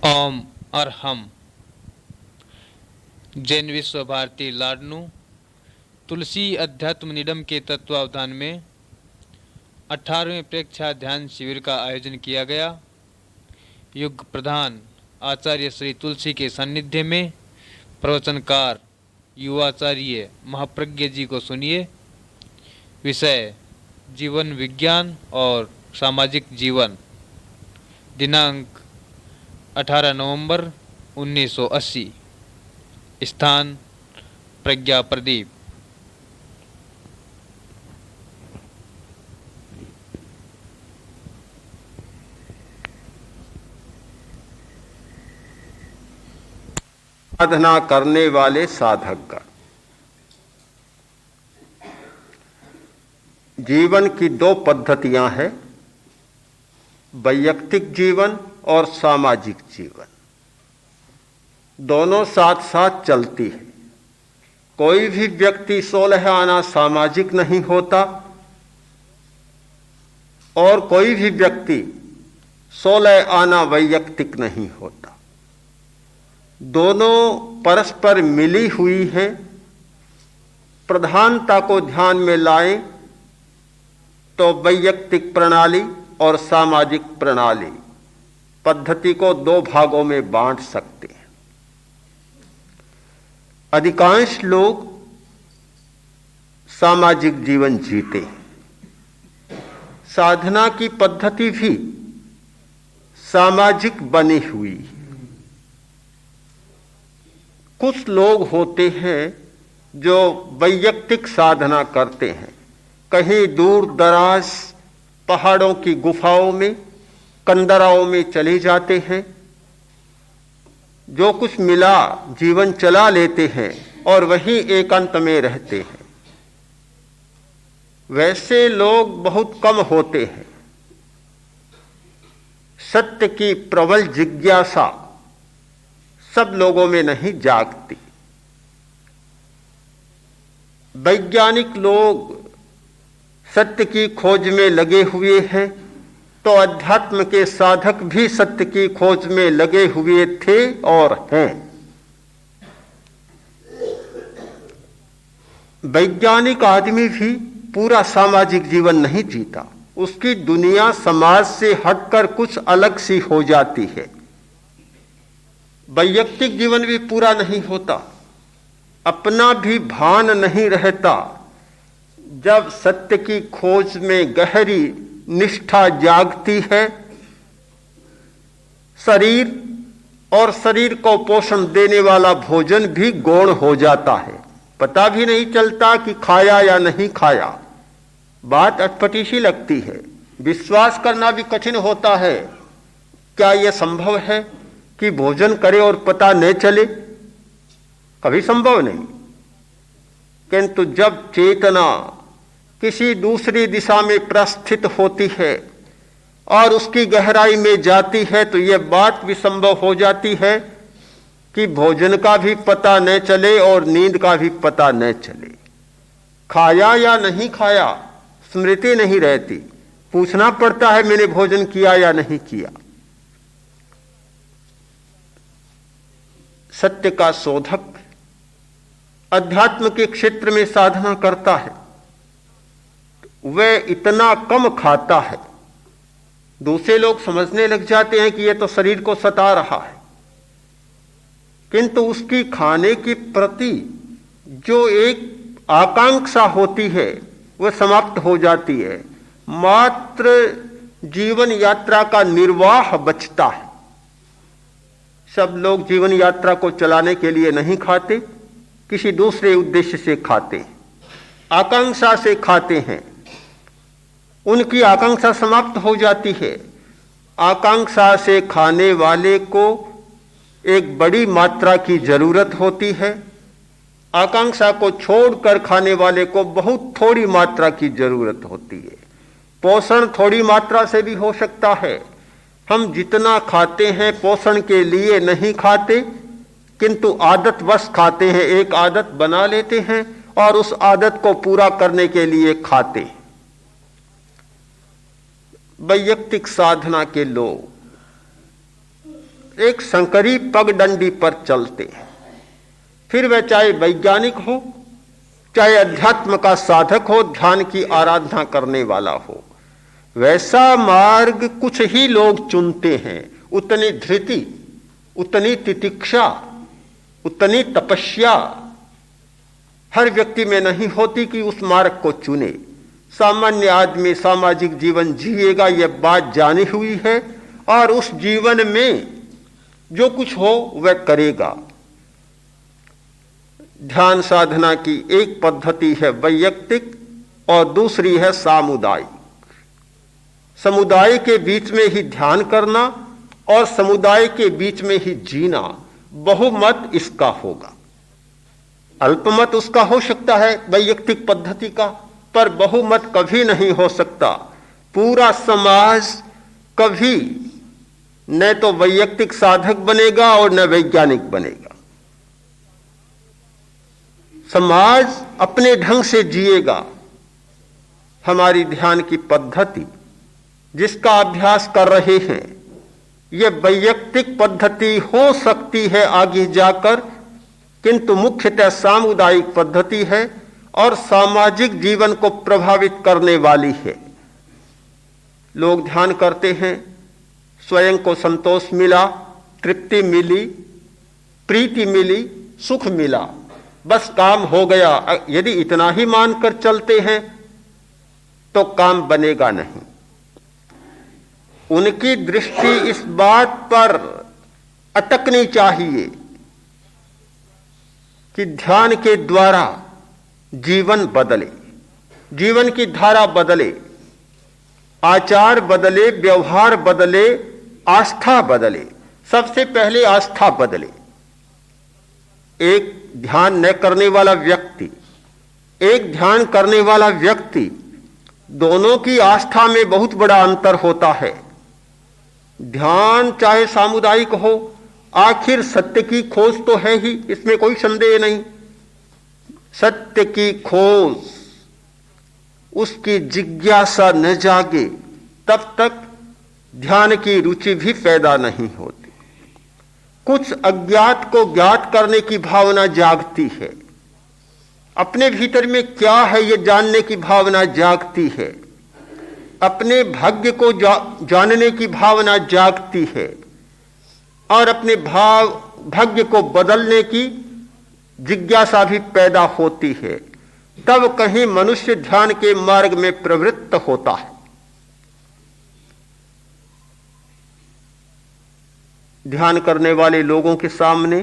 ओम अरहम। जैन विश्व भारती लाडनू तुलसी अध्यात्म निडम के तत्वावधान में 18वें प्रेक्षा ध्यान शिविर का आयोजन किया गया। युग प्रधान आचार्य श्री तुलसी के सानिध्य में प्रवचनकार युवाचार्य महाप्रज्ञ जी को सुनिए। विषय जीवन विज्ञान और सामाजिक जीवन। दिनांक 18 नवंबर 1980। स्थान प्रज्ञा प्रदीप। साधना करने वाले साधकगण जीवन की दो पद्धतियां हैं, वैयक्तिक जीवन और सामाजिक जीवन। दोनों साथ साथ चलती है। कोई भी व्यक्ति 16 आना सामाजिक नहीं होता और कोई भी व्यक्ति 16 आना वैयक्तिक नहीं होता। दोनों परस्पर मिली हुई हैं। प्रधानता को ध्यान में लाएं तो वैयक्तिक प्रणाली और सामाजिक प्रणाली पद्धति को दो भागों में बांट सकते हैं। अधिकांश लोग सामाजिक जीवन जीते हैं। साधना की पद्धति भी सामाजिक बनी हुई है। कुछ लोग होते हैं जो वैयक्तिक साधना करते हैं, कहीं दूर दराज पहाड़ों की गुफाओं में, कंदराओं में चले जाते हैं, जो कुछ मिला जीवन चला लेते हैं और वहीं एकांत में रहते हैं। वैसे लोग बहुत कम होते हैं। सत्य की प्रबल जिज्ञासा सब लोगों में नहीं जागती। वैज्ञानिक लोग सत्य की खोज में लगे हुए हैं तो अध्यात्म के साधक भी सत्य की खोज में लगे हुए थे और हैं। वैज्ञानिक आदमी भी पूरा सामाजिक जीवन नहीं जीता। उसकी दुनिया समाज से हटकर कुछ अलग सी हो जाती है। वैयक्तिक जीवन भी पूरा नहीं होता, अपना भी भान नहीं रहता। जब सत्य की खोज में गहरी निष्ठा जागती है, शरीर और शरीर को पोषण देने वाला भोजन भी गौण हो जाता है। पता भी नहीं चलता कि खाया या नहीं खाया। बात अटपटी सी लगती है, विश्वास करना भी कठिन होता है। क्या यह संभव है कि भोजन करे और पता न चले? कभी संभव नहीं। किंतु जब चेतना किसी दूसरी दिशा में प्रस्थित होती है और उसकी गहराई में जाती है तो यह बात भी संभव हो जाती है कि भोजन का भी पता न चले और नींद का भी पता न चले। खाया या नहीं खाया स्मृति नहीं रहती। पूछना पड़ता है मैंने भोजन किया या नहीं किया। सत्य का शोधक अध्यात्म के क्षेत्र में साधना करता है, वह इतना कम खाता है, दूसरे लोग समझने लग जाते हैं कि यह तो शरीर को सता रहा है, किंतु उसकी खाने के प्रति जो एक आकांक्षा होती है वह समाप्त हो जाती है। मात्र जीवन यात्रा का निर्वाह बचता है। सब लोग जीवन यात्रा को चलाने के लिए नहीं खाते, किसी दूसरे उद्देश्य से खाते हैं, आकांक्षा से खाते हैं। उनकी आकांक्षा समाप्त हो जाती है। आकांक्षा से खाने वाले को एक बड़ी मात्रा की जरूरत होती है, आकांक्षा को छोड़कर खाने वाले को बहुत थोड़ी मात्रा की जरूरत होती है। पोषण थोड़ी मात्रा से भी हो सकता है। हम जितना खाते हैं पोषण के लिए नहीं खाते, किंतु आदतवश खाते हैं। एक आदत बना लेते हैं और उस आदत को पूरा करने के लिए खाते हैं। वैयक्तिक साधना के लोग एक संकरी पगडंडी पर चलते हैं। फिर वह चाहे वैज्ञानिक हो, चाहे अध्यात्म का साधक हो, ध्यान की आराधना करने वाला हो, वैसा मार्ग कुछ ही लोग चुनते हैं। उतनी धृति, उतनी तितिक्षा, उतनी तपस्या हर व्यक्ति में नहीं होती कि उस मार्ग को चुने। सामान्य आदमी सामाजिक जीवन जिएगा, यह बात जानी हुई है, और उस जीवन में जो कुछ हो वह करेगा। ध्यान साधना की एक पद्धति है वैयक्तिक और दूसरी है सामुदायिक। समुदाय के बीच में ही ध्यान करना और समुदाय के बीच में ही जीना, बहुमत इसका होगा। अल्पमत उसका हो सकता है वैयक्तिक पद्धति का, पर बहुमत कभी नहीं हो सकता। पूरा समाज कभी न तो वैयक्तिक साधक बनेगा और न वैज्ञानिक बनेगा। समाज अपने ढंग से जिएगा। हमारी ध्यान की पद्धति जिसका अभ्यास कर रहे हैं, यह वैयक्तिक पद्धति हो सकती है आगे जाकर, किंतु मुख्यतः सामुदायिक पद्धति है और सामाजिक जीवन को प्रभावित करने वाली है। लोग ध्यान करते हैं, स्वयं को संतोष मिला, तृप्ति मिली, प्रीति मिली, सुख मिला, बस काम हो गया। यदि इतना ही मानकर चलते हैं तो काम बनेगा नहीं। उनकी दृष्टि इस बात पर अटकनी चाहिए कि ध्यान के द्वारा जीवन बदले, जीवन की धारा बदले, आचार बदले, व्यवहार बदले, आस्था बदले। सबसे पहले आस्था बदले। एक ध्यान न करने वाला व्यक्ति, एक ध्यान करने वाला व्यक्ति, दोनों की आस्था में बहुत बड़ा अंतर होता है। ध्यान चाहे सामुदायिक हो, आखिर सत्य की खोज तो है ही, इसमें कोई संदेह नहीं। सत्य की खोज, उसकी जिज्ञासा न जागे तब तक ध्यान की रुचि भी पैदा नहीं होती। कुछ अज्ञात को ज्ञात करने की भावना जागती है, अपने भीतर में क्या है यह जानने की भावना जागती है, अपने भाग्य को जानने की भावना जागती है, और अपने भाग्य को बदलने की जिज्ञासा भी पैदा होती है। तब कहीं मनुष्य ध्यान के मार्ग में प्रवृत्त होता है। ध्यान करने वाले लोगों के सामने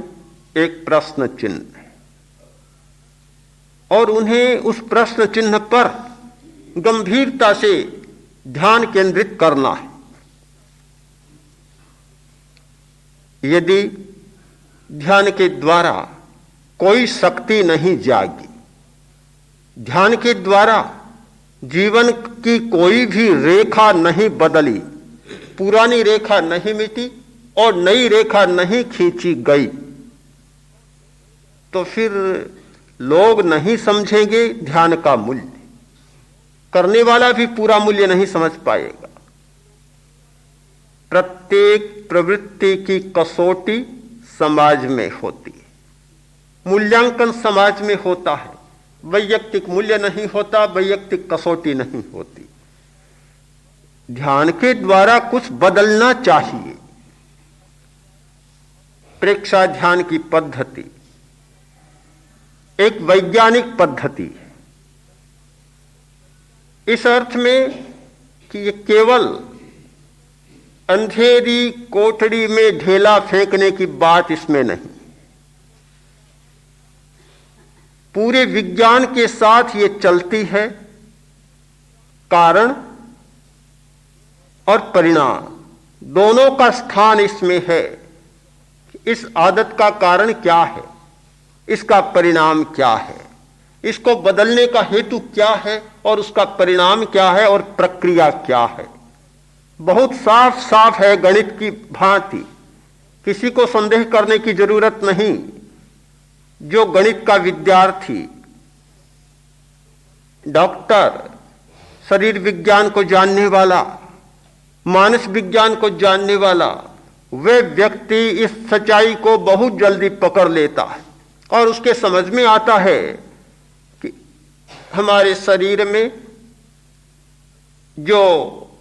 एक प्रश्न चिन्ह है और उन्हें उस प्रश्न चिन्ह पर गंभीरता से ध्यान केंद्रित करना है। यदि ध्यान के द्वारा कोई शक्ति नहीं जागी, ध्यान के द्वारा जीवन की कोई भी रेखा नहीं बदली, पुरानी रेखा नहीं मिटी और नई रेखा नहीं खींची गई, तो फिर लोग नहीं समझेंगे ध्यान का मूल्य, करने वाला भी पूरा मूल्य नहीं समझ पाएगा। प्रत्येक प्रवृत्ति की कसौटी समाज में होती है, मूल्यांकन समाज में होता है। वैयक्तिक मूल्य नहीं होता, वैयक्तिक कसौटी नहीं होती। ध्यान के द्वारा कुछ बदलना चाहिए। प्रेक्षा ध्यान की पद्धति एक वैज्ञानिक पद्धति है, इस अर्थ में कि ये केवल अंधेरी कोठड़ी में ढेला फेंकने की बात इसमें नहीं। पूरे विज्ञान के साथ ये चलती है। कारण और परिणाम दोनों का स्थान इसमें है। इस आदत का कारण क्या है, इसका परिणाम क्या है, इसको बदलने का हेतु क्या है और उसका परिणाम क्या है और प्रक्रिया क्या है। बहुत साफ साफ है, गणित की भांति, किसी को संदेह करने की जरूरत नहीं। जो गणित का विद्यार्थी, डॉक्टर, शरीर विज्ञान को जानने वाला, मानस विज्ञान को जानने वाला, वे व्यक्ति इस सच्चाई को बहुत जल्दी पकड़ लेता है और उसके समझ में आता है कि हमारे शरीर में जो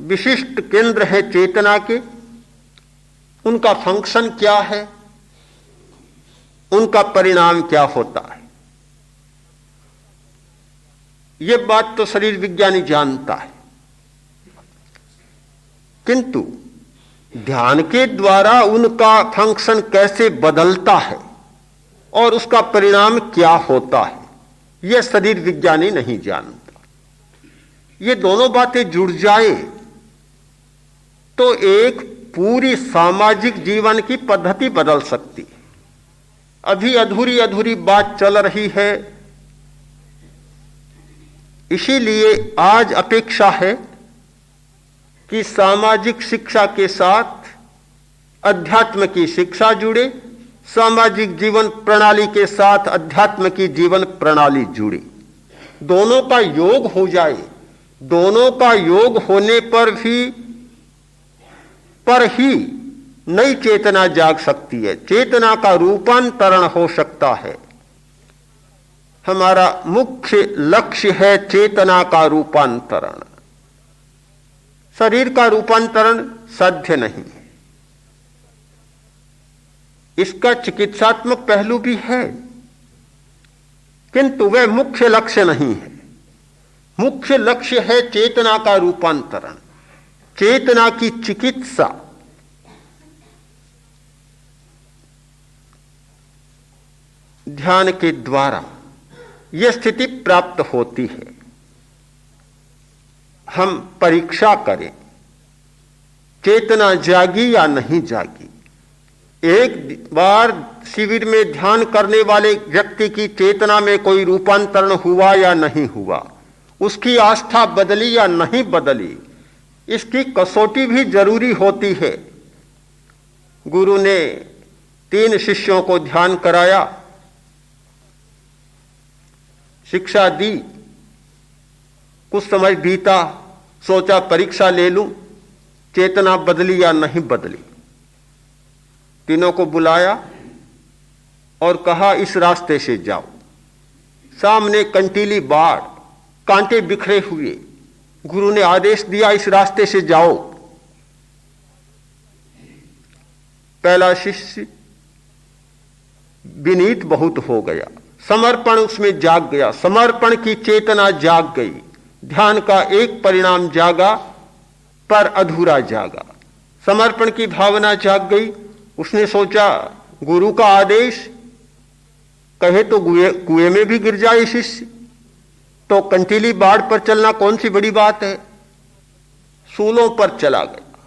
विशिष्ट केंद्र है चेतना के, उनका फंक्शन क्या है, उनका परिणाम क्या होता है। यह बात तो शरीर विज्ञानी जानता है, किंतु ध्यान के द्वारा उनका फंक्शन कैसे बदलता है और उसका परिणाम क्या होता है, यह शरीर विज्ञानी नहीं जानता। ये दोनों बातें जुड़ जाए तो एक पूरी सामाजिक जीवन की पद्धति बदल सकती है। अभी अधूरी अधूरी बात चल रही है, इसीलिए आज अपेक्षा है कि सामाजिक शिक्षा के साथ अध्यात्म की शिक्षा जुड़े, सामाजिक जीवन प्रणाली के साथ अध्यात्म की जीवन प्रणाली जुड़े, दोनों का योग हो जाए। दोनों का योग होने पर ही नई चेतना जाग सकती है, चेतना का रूपांतरण हो सकता है। हमारा मुख्य लक्ष्य है चेतना का रूपांतरण। शरीर का रूपांतरण साध्य नहीं है, इसका चिकित्सात्मक पहलू भी है, किंतु वह मुख्य लक्ष्य नहीं है। मुख्य लक्ष्य है चेतना का रूपांतरण, चेतना की चिकित्सा। ध्यान के द्वारा यह स्थिति प्राप्त होती है। हम परीक्षा करें, चेतना जागी या नहीं जागी। एक बार शिविर में ध्यान करने वाले व्यक्ति की चेतना में कोई रूपांतरण हुआ या नहीं हुआ, उसकी आस्था बदली या नहीं बदली, इसकी कसौटी भी जरूरी होती है। गुरु ने 3 शिष्यों को ध्यान कराया, शिक्षा दी, कुछ समय बीता, सोचा परीक्षा ले लूं, चेतना बदली या नहीं बदली। तीनों को बुलाया और कहा इस रास्ते से जाओ। सामने कंटीली बाढ़, कांटे बिखरे हुए, गुरु ने आदेश दिया इस रास्ते से जाओ। पहला शिष्य विनीत बहुत हो गया, समर्पण उसमें जाग गया, समर्पण की चेतना जाग गई। ध्यान का एक परिणाम जागा पर अधूरा जागा, समर्पण की भावना जाग गई। उसने सोचा गुरु का आदेश कहे तो कुएं में भी गिर जाए शिष्य, तो कंटीली बाढ़ पर चलना कौन सी बड़ी बात है। सूलों पर चला गया,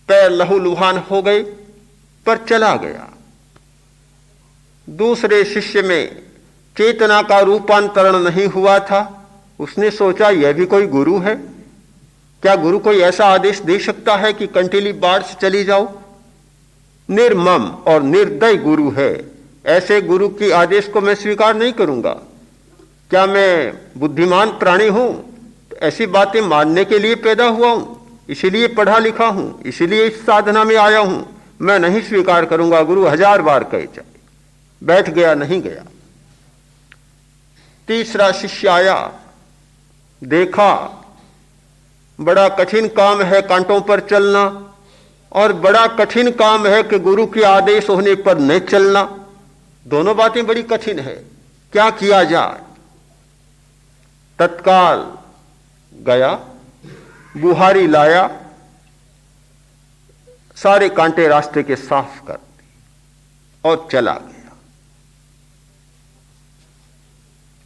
पैर लहूलुहान हो गए पर चला गया। दूसरे शिष्य में चेतना का रूपांतरण नहीं हुआ था। उसने सोचा यह भी कोई गुरु है क्या, गुरु कोई ऐसा आदेश दे सकता है कि कंटीली बाढ़ से चली जाओ। निर्मम और निर्दय गुरु है, ऐसे गुरु की आदेश को मैं स्वीकार नहीं करूंगा। क्या मैं बुद्धिमान प्राणी हूं, ऐसी बातें मानने के लिए पैदा हुआ हूं, इसीलिए पढ़ा लिखा हूं, इसीलिए इस साधना में आया हूं। मैं नहीं स्वीकार करूंगा, गुरु 1000 बार कहे जाए। बैठ गया, नहीं गया। तीसरा शिष्य आया, देखा बड़ा कठिन काम है कांटों पर चलना, और बड़ा कठिन काम है कि गुरु के आदेश होने पर नहीं चलना। दोनों बातें बड़ी कठिन है, क्या किया जाए। तत्काल गया, बुहारी लाया, सारे कांटे रास्ते के साफ कर दिए और चला गया।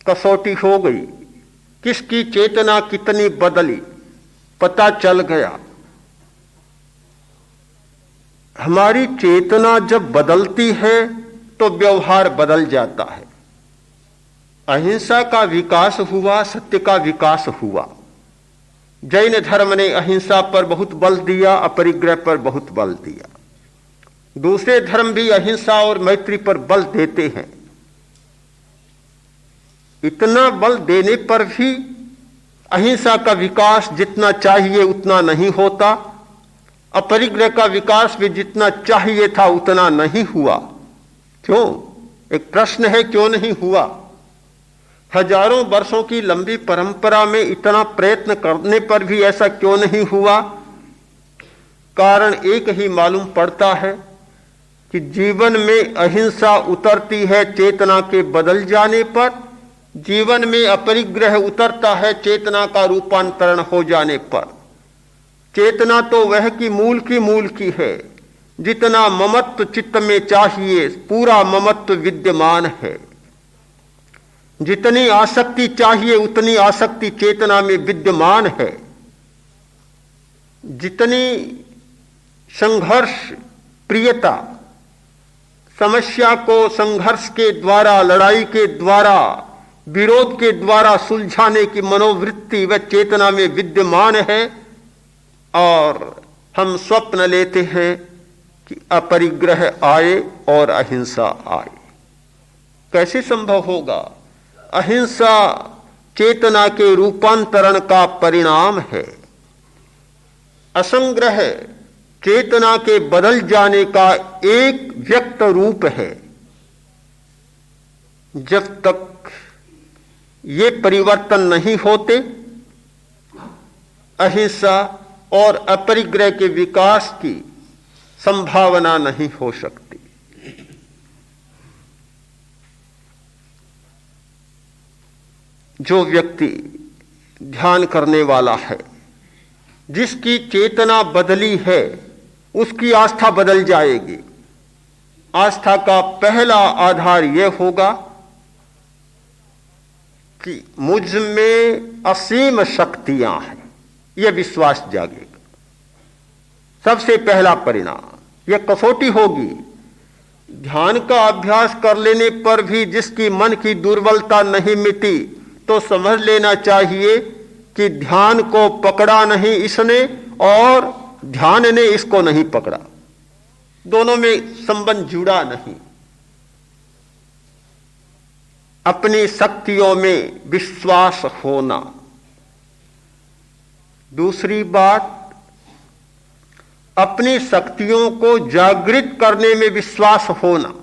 कसौटी हो गई, किसकी चेतना कितनी बदली पता चल गया। हमारी चेतना जब बदलती है तो व्यवहार बदल जाता है। अहिंसा का विकास हुआ, सत्य का विकास हुआ। जैन धर्म ने अहिंसा पर बहुत बल दिया, अपरिग्रह पर बहुत बल दिया। दूसरे धर्म भी अहिंसा और मैत्री पर बल देते हैं। इतना बल देने पर भी अहिंसा का विकास जितना चाहिए उतना नहीं होता। अपरिग्रह का विकास भी जितना चाहिए था उतना नहीं हुआ। क्यों? एक प्रश्न है, क्यों नहीं हुआ? हजारों वर्षों की लंबी परंपरा में इतना प्रयत्न करने पर भी ऐसा क्यों नहीं हुआ? कारण एक ही मालूम पड़ता है कि जीवन में अहिंसा उतरती है चेतना के बदल जाने पर, जीवन में अपरिग्रह उतरता है चेतना का रूपांतरण हो जाने पर। चेतना तो वह की मूल की है। जितना ममत्व चित्त में चाहिए पूरा ममत्व विद्यमान है। जितनी आसक्ति चाहिए उतनी आसक्ति चेतना में विद्यमान है। जितनी संघर्ष प्रियता, समस्या को संघर्ष के द्वारा, लड़ाई के द्वारा, विरोध के द्वारा सुलझाने की मनोवृत्ति वह चेतना में विद्यमान है, और हम स्वप्न लेते हैं कि अपरिग्रह आए और अहिंसा आए। कैसे संभव होगा? अहिंसा चेतना के रूपांतरण का परिणाम है। असंग्रह चेतना के बदल जाने का एक व्यक्त रूप है। जब तक ये परिवर्तन नहीं होते, अहिंसा और अपरिग्रह के विकास की संभावना नहीं हो सकती। जो व्यक्ति ध्यान करने वाला है, जिसकी चेतना बदली है, उसकी आस्था बदल जाएगी। आस्था का पहला आधार यह होगा कि मुझ में असीम शक्तियां हैं, यह विश्वास जागेगा। सबसे पहला परिणाम यह कसौटी होगी। ध्यान का अभ्यास कर लेने पर भी जिसकी मन की दुर्बलता नहीं मिटी, तो समझ लेना चाहिए कि ध्यान को पकड़ा नहीं इसने और ध्यान ने इसको नहीं पकड़ा। दोनों में संबंध जुड़ा नहीं। अपनी शक्तियों में विश्वास होना। दूसरी बात, अपनी शक्तियों को जागृत करने में विश्वास होना।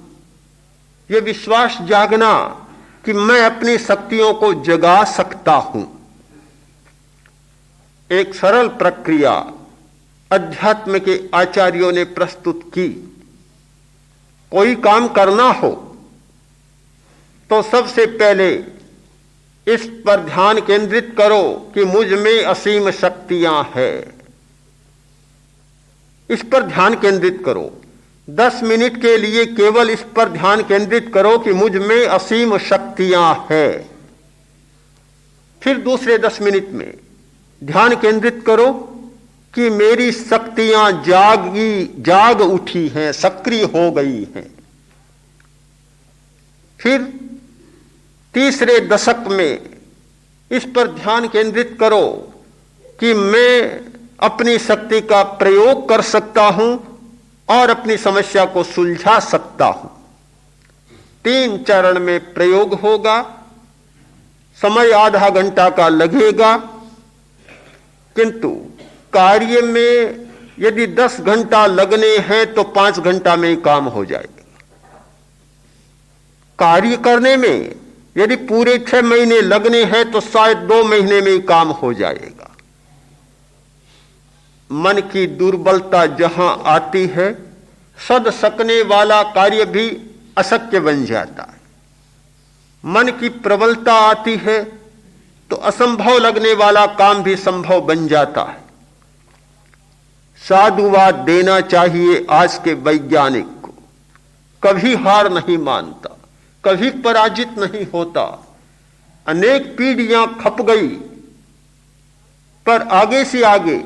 यह विश्वास जागना कि मैं अपनी शक्तियों को जगा सकता हूं। एक सरल प्रक्रिया अध्यात्म के आचार्यों ने प्रस्तुत की। कोई काम करना हो तो सबसे पहले इस पर ध्यान केंद्रित करो कि मुझ में असीम शक्तियां हैं। इस पर ध्यान केंद्रित करो। 10 मिनट के लिए केवल इस पर ध्यान केंद्रित करो कि मुझ में असीम शक्तियां हैं। फिर दूसरे 10 मिनट में ध्यान केंद्रित करो कि मेरी शक्तियां जाग उठी हैं, सक्रिय हो गई हैं। फिर तीसरे दशक में इस पर ध्यान केंद्रित करो कि मैं अपनी शक्ति का प्रयोग कर सकता हूं और अपनी समस्या को सुलझा सकता हूं। 3 चरण में प्रयोग होगा। समय आधा घंटा का लगेगा, किंतु कार्य में यदि 10 घंटा लगने हैं तो 5 घंटा में ही काम हो जाएगा। कार्य करने में यदि पूरे 6 महीने लगने हैं तो शायद 2 महीने में ही काम हो जाएगा। मन की दुर्बलता जहां आती है, सद सकने वाला कार्य भी अशक्य बन जाता है। मन की प्रबलता आती है तो असंभव लगने वाला काम भी संभव बन जाता है। साधुवाद देना चाहिए आज के वैज्ञानिक को। कभी हार नहीं मानता, कभी पराजित नहीं होता। अनेक पीढ़ियां खप गई, पर आगे से आगे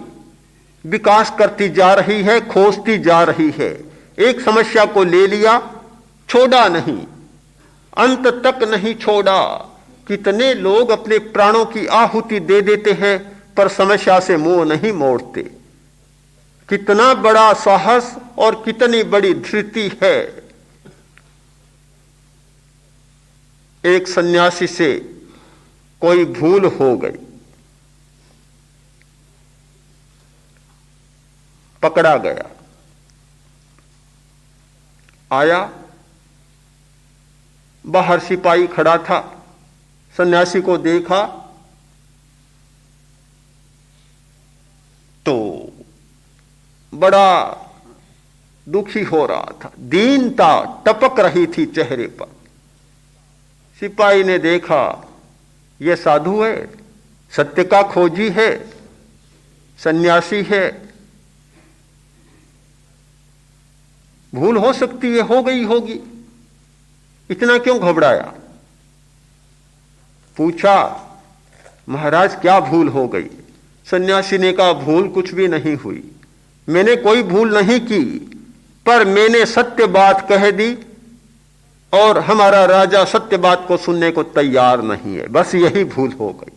विकास करती जा रही है, खोजती जा रही है। एक समस्या को ले लिया, छोड़ा नहीं, अंत तक नहीं छोड़ा। कितने लोग अपने प्राणों की आहुति दे देते हैं पर समस्या से मुंह नहीं मोड़ते। कितना बड़ा साहस और कितनी बड़ी धृति है। एक सन्यासी से कोई भूल हो गई, पकड़ा गया। आया, बाहर सिपाही खड़ा था, सन्यासी को देखा तो बड़ा दुखी हो रहा था, दीनता टपक रही थी चेहरे पर। सिपाही ने देखा यह साधु है, सत्य का खोजी है, सन्यासी है, भूल हो सकती है, हो गई होगी, इतना क्यों घबराया? पूछा, महाराज क्या भूल हो गई? सन्यासी ने कहा, भूल कुछ भी नहीं हुई, मैंने कोई भूल नहीं की, पर मैंने सत्य बात कह दी और हमारा राजा सत्य बात को सुनने को तैयार नहीं है, बस यही भूल हो गई,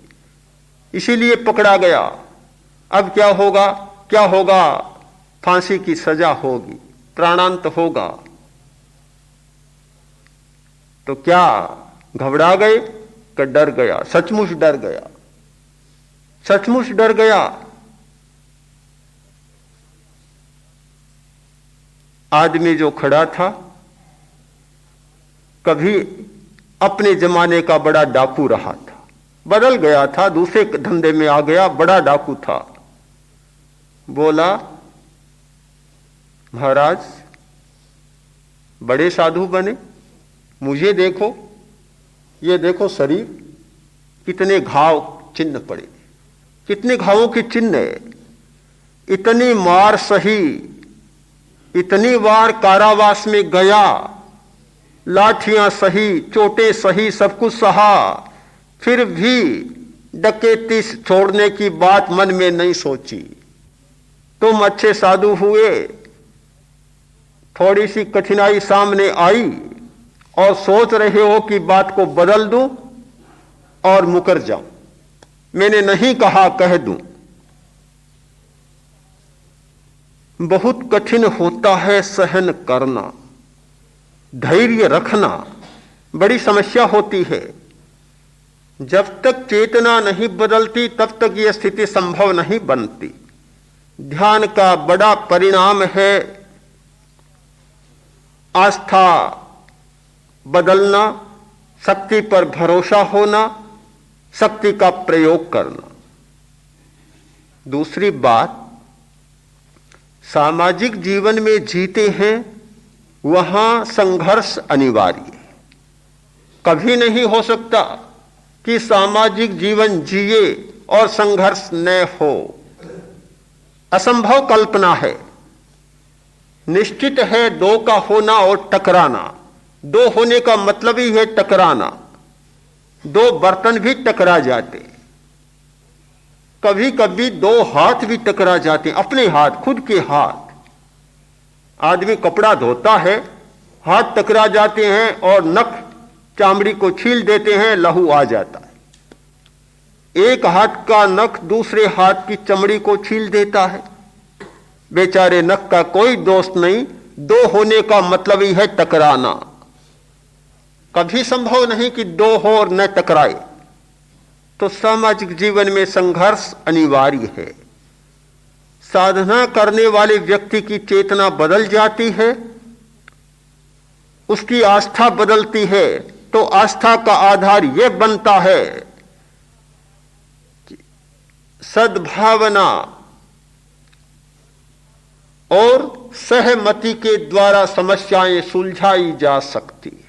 इसीलिए पकड़ा गया। अब क्या होगा? क्या होगा? फांसी की सजा होगी, प्राणांत होगा। तो क्या घबरा गए कि डर गया? सचमुच डर गया, सचमुच डर गया। आदमी जो खड़ा था कभी अपने जमाने का बड़ा डाकू रहा था, बदल गया था, दूसरे धंधे में आ गया, बड़ा डाकू था। बोला, महाराज बड़े साधु बने, मुझे देखो, ये देखो शरीर, कितने घाव चिन्ह पड़े, कितने घावों के चिन्ह है, इतनी मार सही, इतनी बार कारावास में गया, लाठियां सही, चोटें सही, सब कुछ सहा, फिर भी डकैती छोड़ने की बात मन में नहीं सोची। तुम अच्छे साधु हुए, थोड़ी सी कठिनाई सामने आई और सोच रहे हो कि बात को बदल दूं और मुकर जाऊं। मैंने नहीं कहा कह दूं। बहुत कठिन होता है सहन करना, धैर्य रखना, बड़ी समस्या होती है। जब तक चेतना नहीं बदलती तब तक यह स्थिति संभव नहीं बनती। ध्यान का बड़ा परिणाम है आस्था बदलना, शक्ति पर भरोसा होना, शक्ति का प्रयोग करना। दूसरी बात, सामाजिक जीवन में जीते हैं, वहां संघर्ष अनिवार्य है। कभी नहीं हो सकता कि सामाजिक जीवन जिए और संघर्ष न हो, असंभव कल्पना है। निश्चित है दो का होना और टकराना। दो होने का मतलब ही है टकराना। दो बर्तन भी टकरा जाते, कभी कभी दो हाथ भी टकरा जाते, अपने हाथ, खुद के हाथ। आदमी कपड़ा धोता है, हाथ टकरा जाते हैं और नख चामड़ी को छील देते हैं, लहू आ जाता है। एक हाथ का नख दूसरे हाथ की चमड़ी को छील देता है। बेचारे नख का कोई दोष नहीं। दो होने का मतलब ही है टकराना। कभी संभव नहीं कि दो हो और न टकराए। तो सामाजिक जीवन में संघर्ष अनिवार्य है। साधना करने वाले व्यक्ति की चेतना बदल जाती है, उसकी आस्था बदलती है, तो आस्था का आधार यह बनता है कि सद्भावना और सहमति के द्वारा समस्याएं सुलझाई जा सकती है।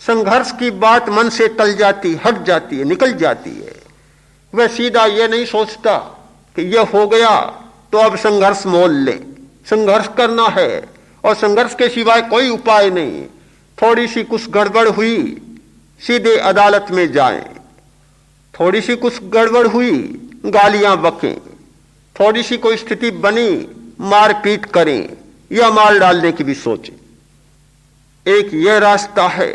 संघर्ष की बात मन से टल जाती, हट जाती है, निकल जाती है। वह सीधा यह नहीं सोचता कि यह हो गया तो अब संघर्ष मोल ले। संघर्ष करना है और संघर्ष के सिवाय कोई उपाय नहीं। थोड़ी सी कुछ गड़बड़ हुई, सीधे अदालत में जाएं। थोड़ी सी कुछ गड़बड़ हुई, गालियां बकें। थोड़ी सी कोई स्थिति बनी, मारपीट करें या मार डालने की भी सोचें। एक यह रास्ता है।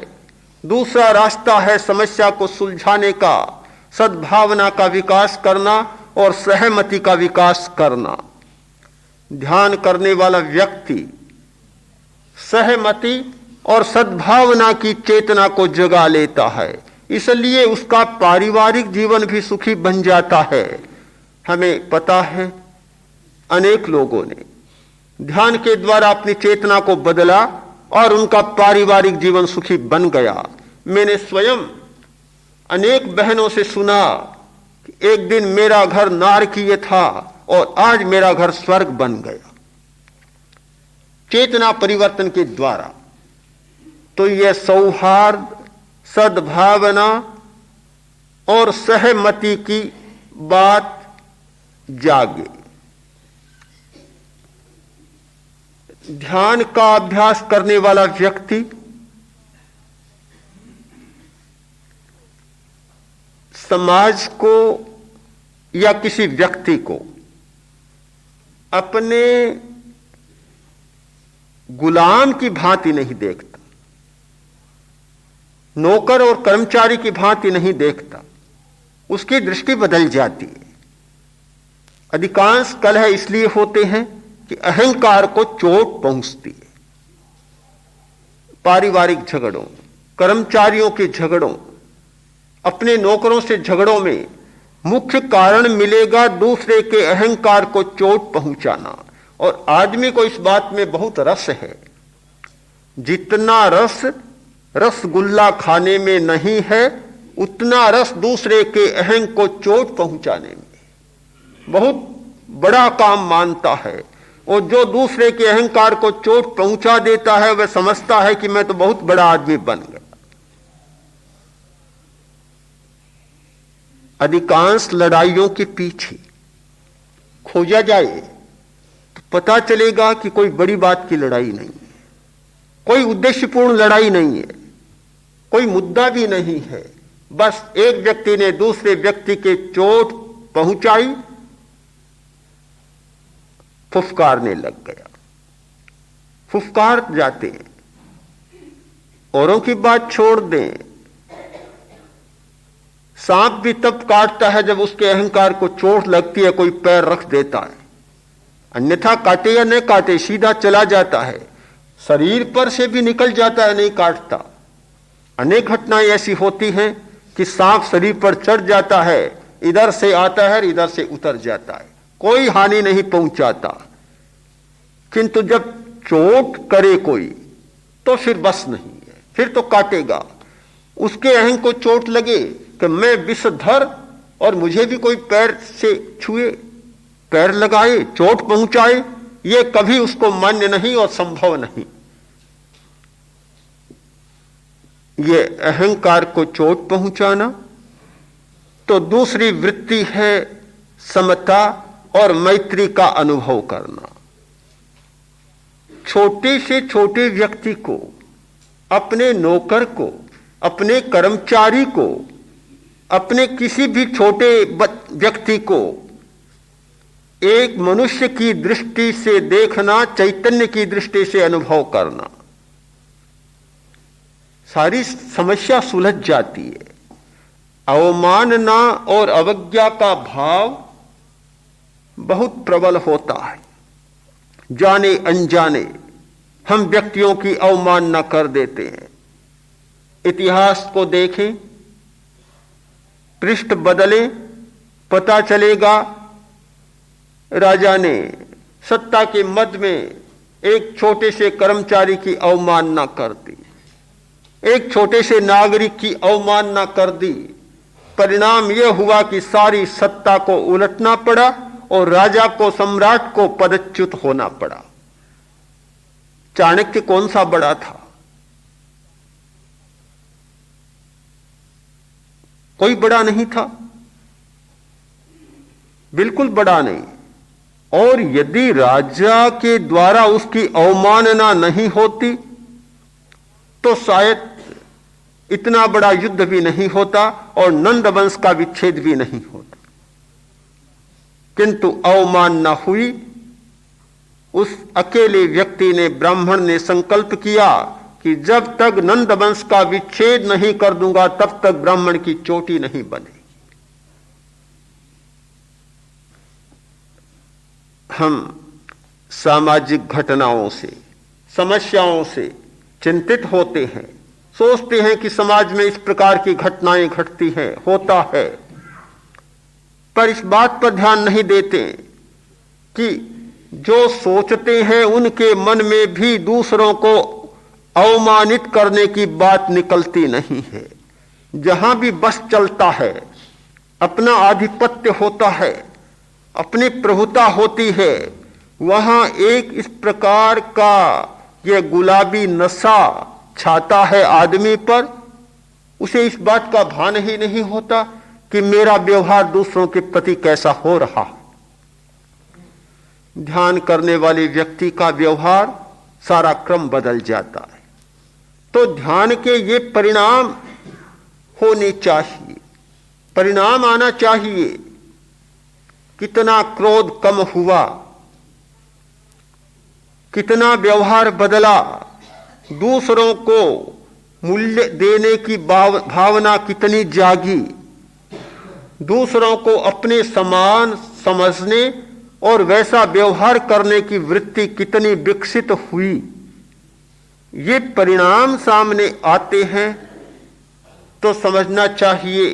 दूसरा रास्ता है समस्या को सुलझाने का, सद्भावना का विकास करना और सहमति का विकास करना। ध्यान करने वाला व्यक्ति सहमति और सद्भावना की चेतना को जगा लेता है, इसलिए उसका पारिवारिक जीवन भी सुखी बन जाता है। हमें पता है अनेक लोगों ने ध्यान के द्वारा अपनी चेतना को बदला और उनका पारिवारिक जीवन सुखी बन गया। मैंने स्वयं अनेक बहनों से सुना कि एक दिन मेरा घर नारकीय था और आज मेरा घर स्वर्ग बन गया, चेतना परिवर्तन के द्वारा। तो यह सौहार्द, सद्भावना और सहमति की बात जागे। ध्यान का अभ्यास करने वाला व्यक्ति समाज को या किसी व्यक्ति को अपने गुलाम की भांति नहीं देखता, नौकर और कर्मचारी की भांति नहीं देखता, उसकी दृष्टि बदल जाती है। अधिकांश कलह इसलिए होते हैं कि अहंकार को चोट पहुंचती है। पारिवारिक झगड़ों, कर्मचारियों के झगड़ों, अपने नौकरों से झगड़ों में मुख्य कारण मिलेगा दूसरे के अहंकार को चोट पहुंचाना। और आदमी को इस बात में बहुत रस है। जितना रस रसगुल्ला खाने में नहीं है, उतना रस दूसरे के अहंग को चोट पहुंचाने में बहुत बड़ा काम मानता है। और जो दूसरे के अहंकार को चोट पहुंचा देता है वह समझता है कि मैं तो बहुत बड़ा आदमी बन गया। अधिकांश लड़ाइयों के पीछे खोजा जाए तो पता चलेगा कि कोई बड़ी बात की लड़ाई नहीं है, कोई उद्देश्यपूर्ण लड़ाई नहीं है, कोई मुद्दा भी नहीं है। बस एक व्यक्ति ने दूसरे व्यक्ति के चोट पहुंचाई, फुफकारने लग गया। फुफकार जाते हैं, औरों की बात छोड़ दें। सांप भी तब काटता है जब उसके अहंकार को चोट लगती है, कोई पैर रख देता है, अन्यथा काटे या न काटे सीधा चला जाता है। शरीर पर से भी निकल जाता है, नहीं काटता। अनेक घटनाएं ऐसी होती हैं कि सांप शरीर पर चढ़ जाता है, इधर से आता है इधर से उतर जाता है, कोई हानि नहीं पहुंचाता। किंतु जब चोट करे कोई तो फिर बस नहीं है, फिर तो काटेगा। उसके अहंग को चोट लगे कि मैं विषधर और मुझे भी कोई पैर से छुए, पैर लगाए, चोट पहुंचाए, ये कभी उसको मान्य नहीं और संभव नहीं। ये अहंकार को चोट पहुंचाना। तो दूसरी वृत्ति है समता और मैत्री का अनुभव करना। छोटे से छोटे व्यक्ति को, अपने नौकर को, अपने कर्मचारी को, अपने किसी भी छोटे व्यक्ति को एक मनुष्य की दृष्टि से देखना, चैतन्य की दृष्टि से अनुभव करना, सारी समस्या सुलझ जाती है। अवमानना और अवज्ञा का भाव बहुत प्रबल होता है। जाने अनजाने हम व्यक्तियों की अवमानना कर देते हैं। इतिहास को देखें, पृष्ठ बदलें, पता चलेगा राजा ने सत्ता के मद में एक छोटे से कर्मचारी की अवमानना कर दी, एक छोटे से नागरिक की अवमानना कर दी। परिणाम यह हुआ कि सारी सत्ता को उलटना पड़ा और राजा को, सम्राट को पदच्युत होना पड़ा। चाणक्य कौन सा बड़ा था? कोई बड़ा नहीं था, बिल्कुल बड़ा नहीं। और यदि राजा के द्वारा उसकी अवमानना नहीं होती तो शायद इतना बड़ा युद्ध भी नहीं होता और नंद वंश का विच्छेद भी नहीं होता। किंतु अवमानना हुई। उस अकेले व्यक्ति ने, ब्राह्मण ने संकल्प किया कि जब तक नंद वंश का विच्छेद नहीं कर दूंगा तब तक ब्राह्मण की चोटी नहीं बनेगी। हम सामाजिक घटनाओं से, समस्याओं से चिंतित होते हैं, सोचते हैं कि समाज में इस प्रकार की घटनाएं घटती हैं, होता है, पर इस बात पर ध्यान नहीं देते कि जो सोचते हैं उनके मन में भी दूसरों को अवमानित करने की बात निकलती नहीं है। जहां भी बस चलता है, अपना आधिपत्य होता है, अपनी प्रभुता होती है, वहां एक इस प्रकार का यह गुलाबी नशा छाता है आदमी पर। उसे इस बात का भान ही नहीं होता कि मेरा व्यवहार दूसरों के प्रति कैसा हो रहा। ध्यान करने वाले व्यक्ति का व्यवहार सारा क्रम बदल जाता है। तो ध्यान के ये परिणाम होने चाहिए, परिणाम आना चाहिए। कितना क्रोध कम हुआ, कितना व्यवहार बदला, दूसरों को मूल्य देने की भावना कितनी जागी, दूसरों को अपने समान समझने और वैसा व्यवहार करने की वृत्ति कितनी विकसित हुई। ये परिणाम सामने आते हैं तो समझना चाहिए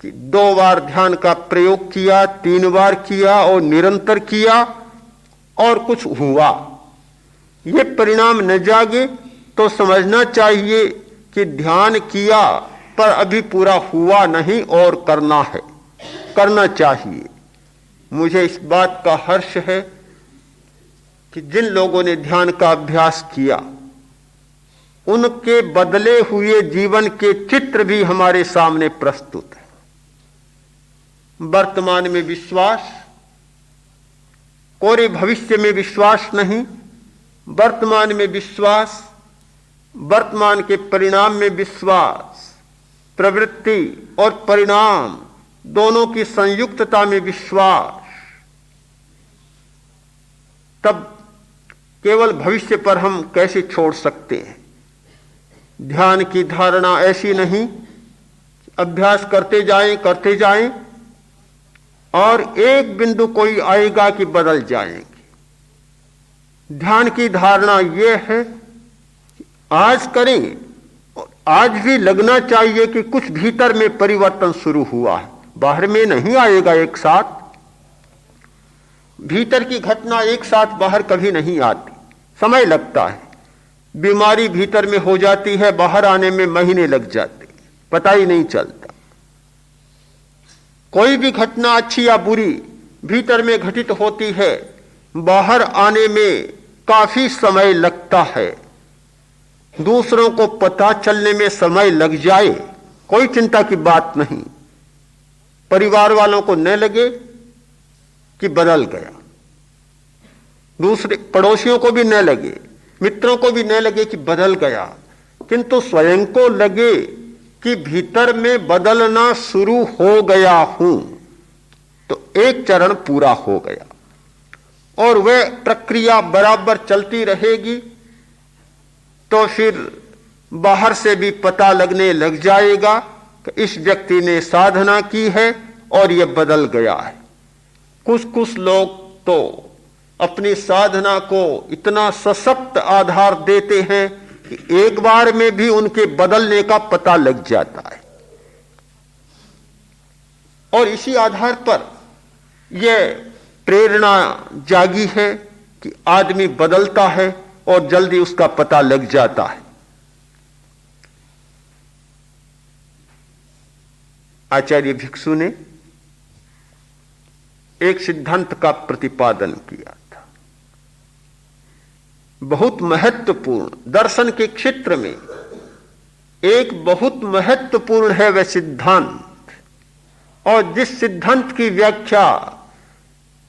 कि 2 बार ध्यान का प्रयोग किया, 3 बार किया और निरंतर किया और कुछ हुआ। ये परिणाम न जागे तो समझना चाहिए कि ध्यान किया पर अभी पूरा हुआ नहीं और करना है, करना चाहिए। मुझे इस बात का हर्ष है कि जिन लोगों ने ध्यान का अभ्यास किया उनके बदले हुए जीवन के चित्र भी हमारे सामने प्रस्तुत है। वर्तमान में विश्वास, कोरे भविष्य में विश्वास नहीं, वर्तमान में विश्वास, वर्तमान के परिणाम में विश्वास, प्रवृत्ति और परिणाम दोनों की संयुक्तता में विश्वास। तब केवल भविष्य पर हम कैसे छोड़ सकते हैं। ध्यान की धारणा ऐसी नहीं, अभ्यास करते जाएं और एक बिंदु कोई आएगा कि बदल जाएंगे। ध्यान की धारणा यह है कि आज करें और आज भी लगना चाहिए कि कुछ भीतर में परिवर्तन शुरू हुआ है, बाहर में नहीं आएगा एक साथ। भीतर की घटना एक साथ बाहर कभी नहीं आती, समय लगता है। बीमारी भीतर में हो जाती है, बाहर आने में महीने लग जाते, पता ही नहीं चलता। कोई भी घटना अच्छी या बुरी भीतर में घटित होती है, बाहर आने में काफी समय लगता है। दूसरों को पता चलने में समय लग जाए कोई चिंता की बात नहीं। परिवार वालों को न लगे कि बदल गया, दूसरे पड़ोसियों को भी न लगे, मित्रों को भी न लगे कि बदल गया, किंतु स्वयं को लगे कि भीतर में बदलना शुरू हो गया हूं, तो एक चरण पूरा हो गया। और वह प्रक्रिया बराबर चलती रहेगी तो फिर बाहर से भी पता लगने लग जाएगा कि इस व्यक्ति ने साधना की है और यह बदल गया है। कुछ लोग तो अपनी साधना को इतना सशक्त आधार देते हैं कि एक बार में भी उनके बदलने का पता लग जाता है। और इसी आधार पर यह प्रेरणा जागी है कि आदमी बदलता है और जल्दी उसका पता लग जाता है। आचार्य भिक्षु ने एक सिद्धांत का प्रतिपादन किया था, बहुत महत्वपूर्ण, दर्शन के क्षेत्र में एक बहुत महत्वपूर्ण है वह सिद्धांत। और जिस सिद्धांत की व्याख्या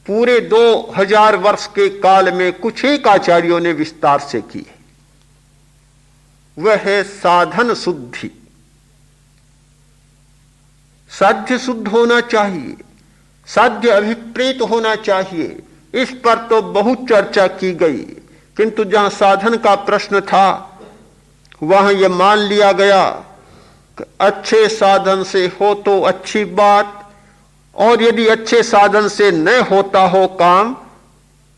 पूरे 2000 वर्ष के काल में कुछ एक आचार्यों ने विस्तार से की है, वह है साधन शुद्धि। साध्य शुद्ध होना चाहिए, साध्य अभिप्रेत होना चाहिए, इस पर तो बहुत चर्चा की गई। किंतु जहां साधन का प्रश्न था वहां यह मान लिया गया कि अच्छे साधन से हो तो अच्छी बात, और यदि अच्छे साधन से न होता हो काम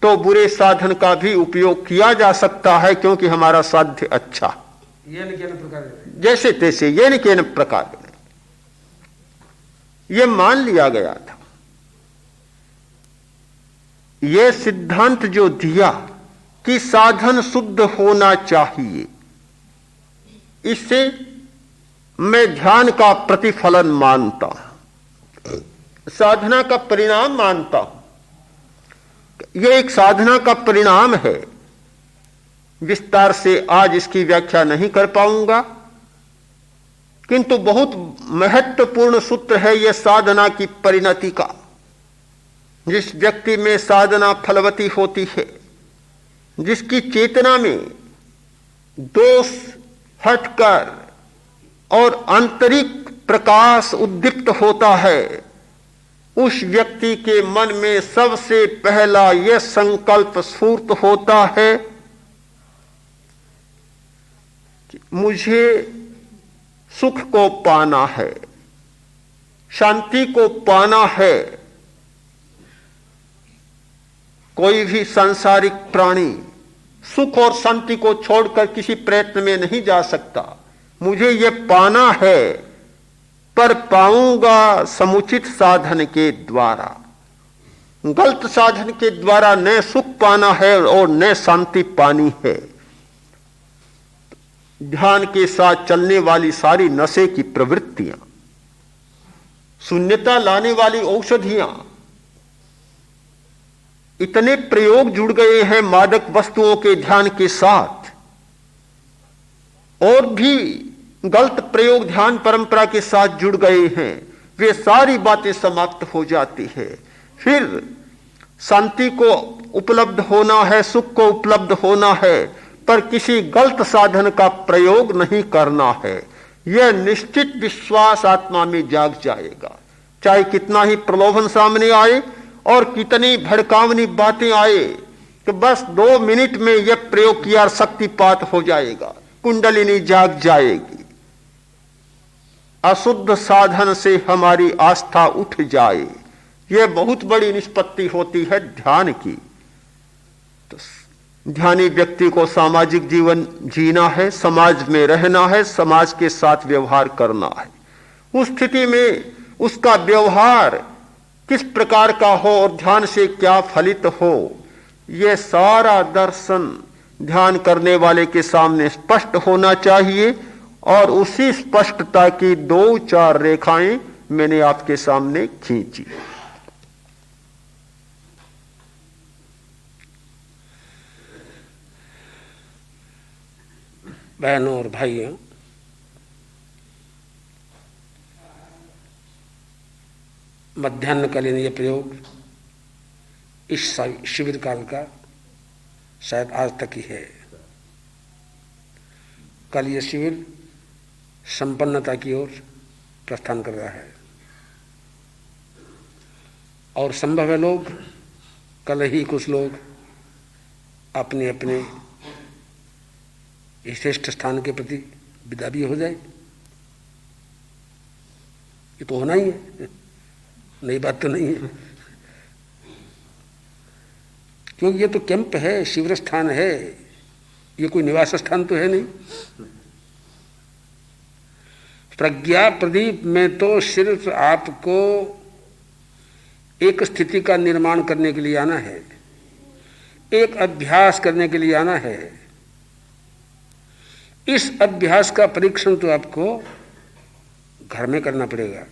तो बुरे साधन का भी उपयोग किया जा सकता है, क्योंकि हमारा साध्य अच्छा जैसे तैसे ये न के न प्रकार यह मान लिया गया था। ये सिद्धांत जो दिया कि साधन शुद्ध होना चाहिए, इससे मैं ध्यान का प्रतिफलन मानता हूं, साधना का परिणाम मानता हूं। यह एक साधना का परिणाम है। विस्तार से आज इसकी व्याख्या नहीं कर पाऊंगा, किंतु बहुत महत्वपूर्ण सूत्र है यह साधना की परिणति का। जिस व्यक्ति में साधना फलवती होती है, जिसकी चेतना में दोष हटकर और आंतरिक प्रकाश उद्दीप्त होता है, उस व्यक्ति के मन में सबसे पहला यह संकल्प स्फूर्त होता है कि मुझे सुख को पाना है, शांति को पाना है। कोई भी सांसारिक प्राणी सुख और शांति को छोड़कर किसी प्रयत्न में नहीं जा सकता। मुझे यह पाना है, पर पाऊंगा समुचित साधन के द्वारा। गलत साधन के द्वारा न सुख पाना है और न शांति पानी है। ध्यान के साथ चलने वाली सारी नशे की प्रवृत्तियां, शून्यता लाने वाली औषधियां, इतने प्रयोग जुड़ गए हैं मादक वस्तुओं के ध्यान के साथ, और भी गलत प्रयोग ध्यान परंपरा के साथ जुड़ गए हैं। वे सारी बातें समाप्त हो जाती है। फिर शांति को उपलब्ध होना है, सुख को उपलब्ध होना है, पर किसी गलत साधन का प्रयोग नहीं करना है। यह निश्चित विश्वास आत्मा में जाग जाएगा। चाहे कितना ही प्रलोभन सामने आए और कितनी भड़कावनी बातें आए, कि बस 2 मिनट में यह प्रयोग किया, शक्तिपात हो जाएगा, कुंडलिनी जाग जाएगी। अशुद्ध साधन से हमारी आस्था उठ जाए, यह बहुत बड़ी निष्पत्ति होती है ध्यान की। तो ध्यानी व्यक्ति को सामाजिक जीवन जीना है, समाज में रहना है, समाज के साथ व्यवहार करना है। उस स्थिति में उसका व्यवहार किस प्रकार का हो और ध्यान से क्या फलित हो, यह सारा दर्शन ध्यान करने वाले के सामने स्पष्ट होना चाहिए। और उसी स्पष्टता की 2-4 रेखाएं मैंने आपके सामने खींची। बहनों और भाइयों, मध्याह्नकालीन ये प्रयोग इस शिविर काल का शायद आज तक ही है। कल ये शिविर संपन्नता की ओर प्रस्थान कर रहा है, और संभव है लोग कल ही कुछ लोग अपने अपने श्रेष्ठ स्थान के प्रति विदा भी हो जाए। ये तो होना ही है, नई बात तो नहीं है, क्योंकि ये तो कैंप है, शिविर स्थान है, ये कोई निवास स्थान तो है नहीं। प्रज्ञा प्रदीप में तो सिर्फ आपको एक स्थिति का निर्माण करने के लिए आना है, एक अभ्यास करने के लिए आना है। इस अभ्यास का परीक्षण तो आपको घर में करना पड़ेगा,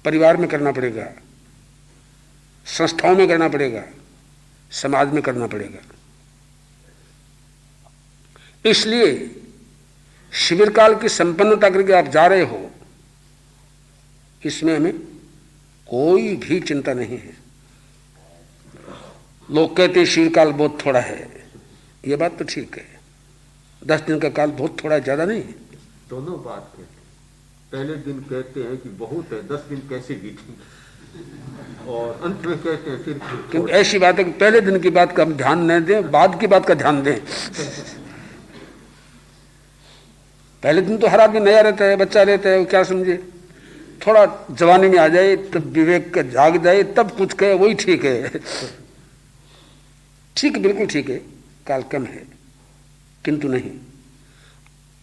परिवार में करना पड़ेगा, संस्थाओं में करना पड़ेगा, समाज में करना पड़ेगा। इसलिए शिविर काल की संपन्नता करके आप जा रहे हो, इसमें हमें कोई भी चिंता नहीं है। लोग कहते हैं शिविर काल बहुत थोड़ा है, ये बात तो ठीक है। 10 दिन का काल बहुत थोड़ा, ज्यादा नहीं है। दोनों बात कहते हैं। पहले दिन कहते हैं कि बहुत है, 10 दिन कैसे बीतेंगे, और अंत में कहते हैं फिर। क्योंकि ऐसी बात है कि पहले दिन की बात का हम ध्यान न दें, बाद की बात का ध्यान दें। पहले दिन तो हर आदमी नया रहता है, बच्चा रहता है, वो क्या समझे। थोड़ा जवानी में आ जाए, तब विवेक का जाग जाए, तब कुछ कहे, वही ठीक है। ठीक, बिल्कुल ठीक है, काल कम है, किंतु नहीं।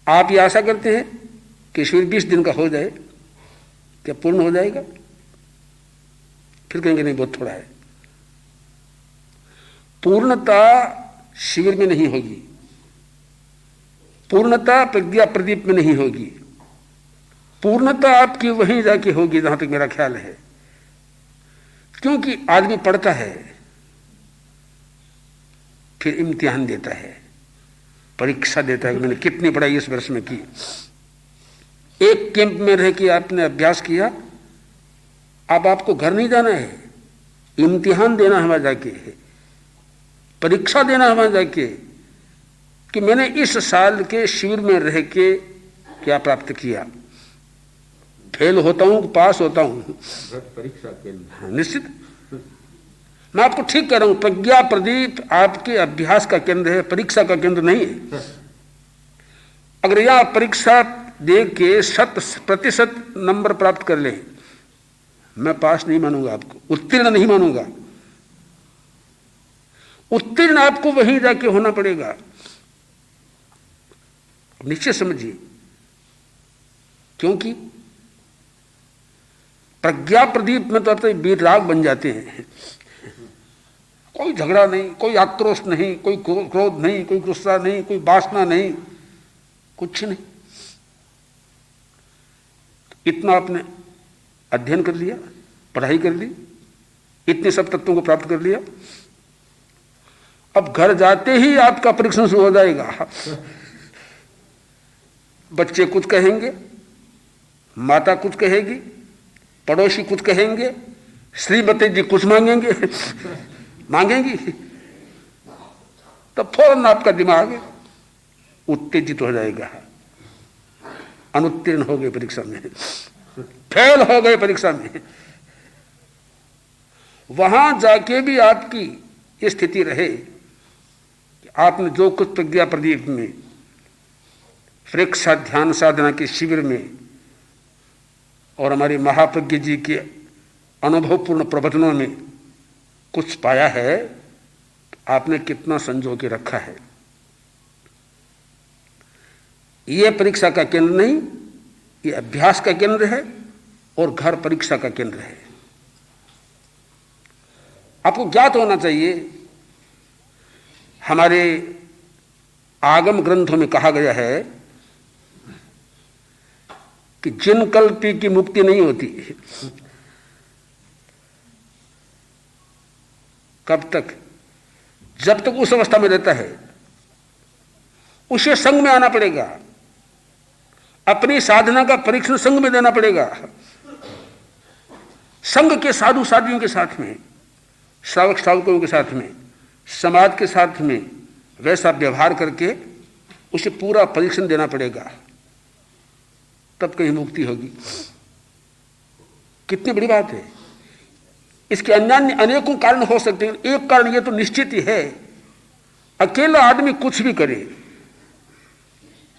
आप ये आशा करते हैं कि शिविर 20 दिन का हो जाए, क्या पूर्ण हो जाएगा? फिर कहेंगे नहीं, बहुत थोड़ा है। पूर्णता शिविर में नहीं होगी, पूर्णता प्रज्ञा प्रदीप में नहीं होगी, पूर्णता आपकी वहीं जाके होगी जहां तक मेरा ख्याल है। क्योंकि आदमी पढ़ता है, फिर इम्तिहान देता है, परीक्षा देता है कि मैंने कितनी पढ़ाई इस वर्ष में की। एक कैंप में रह के आपने अभ्यास किया, अब आपको घर नहीं जाना है, इम्तिहान देना है वहां जाके, परीक्षा देना है वहां जाके कि मैंने इस साल के शिविर में रह के क्या प्राप्त किया। फेल होता हूं, पास होता हूं, परीक्षा केंद्र। निश्चित मैं आपको ठीक कह रहा हूं, प्रज्ञा प्रदीप आपके अभ्यास का केंद्र है, परीक्षा का केंद्र नहीं है। अगर यह परीक्षा दे के 100% नंबर प्राप्त कर ले, मैं पास नहीं मानूंगा आपको, उत्तीर्ण नहीं मानूंगा। उत्तीर्ण आपको वहीं जाके होना पड़ेगा। निश्चय समझिए, क्योंकि प्रज्ञा प्रदीप में तो अब तक वीतराग बन जाते हैं। कोई झगड़ा नहीं, कोई आक्रोश नहीं, कोई क्रोध नहीं, कोई गुस्सा नहीं, कोई वासना नहीं, कुछ नहीं। इतना आपने अध्ययन कर लिया, पढ़ाई कर ली, इतने सब तत्वों को प्राप्त कर लिया, अब घर जाते ही आपका परीक्षण शुरू हो जाएगा। बच्चे कुछ कहेंगे, माता कुछ कहेगी, पड़ोसी कुछ कहेंगे, श्रीमती जी कुछ मांगेंगी, तब फौरन आपका दिमाग उत्तेजित हो जाएगा। अनुत्तीर्ण हो गए परीक्षा में, फेल हो गए परीक्षा में। वहां जाके भी आपकी ये स्थिति रहे कि आपने जो कुछ प्रज्ञा प्रदीप में, परीक्षा ध्यान साधना के शिविर में और हमारे महाप्रज्ञ जी के अनुभवपूर्ण प्रवचनों में कुछ पाया है, आपने कितना संजो के रखा है। यह परीक्षा का केंद्र नहीं, यह अभ्यास का केंद्र है और घर परीक्षा का केंद्र है। आपको ज्ञात होना चाहिए, हमारे आगम ग्रंथों में कहा गया है कि जिन कल्पी की मुक्ति नहीं होती। कब तक? जब तक उस अवस्था में रहता है, उसे संग में आना पड़ेगा, अपनी साधना का परीक्षण संग में देना पड़ेगा, संग के साधु साधियों के साथ में, श्रावक श्रावकों के साथ में, समाज के साथ में वैसा व्यवहार करके उसे पूरा परीक्षण देना पड़ेगा, तब कहीं मुक्ति होगी। कितनी बड़ी बात है। इसके अन्य अनेकों कारण हो सकते हैं। एक कारण यह तो निश्चित ही है, अकेला आदमी कुछ भी करे,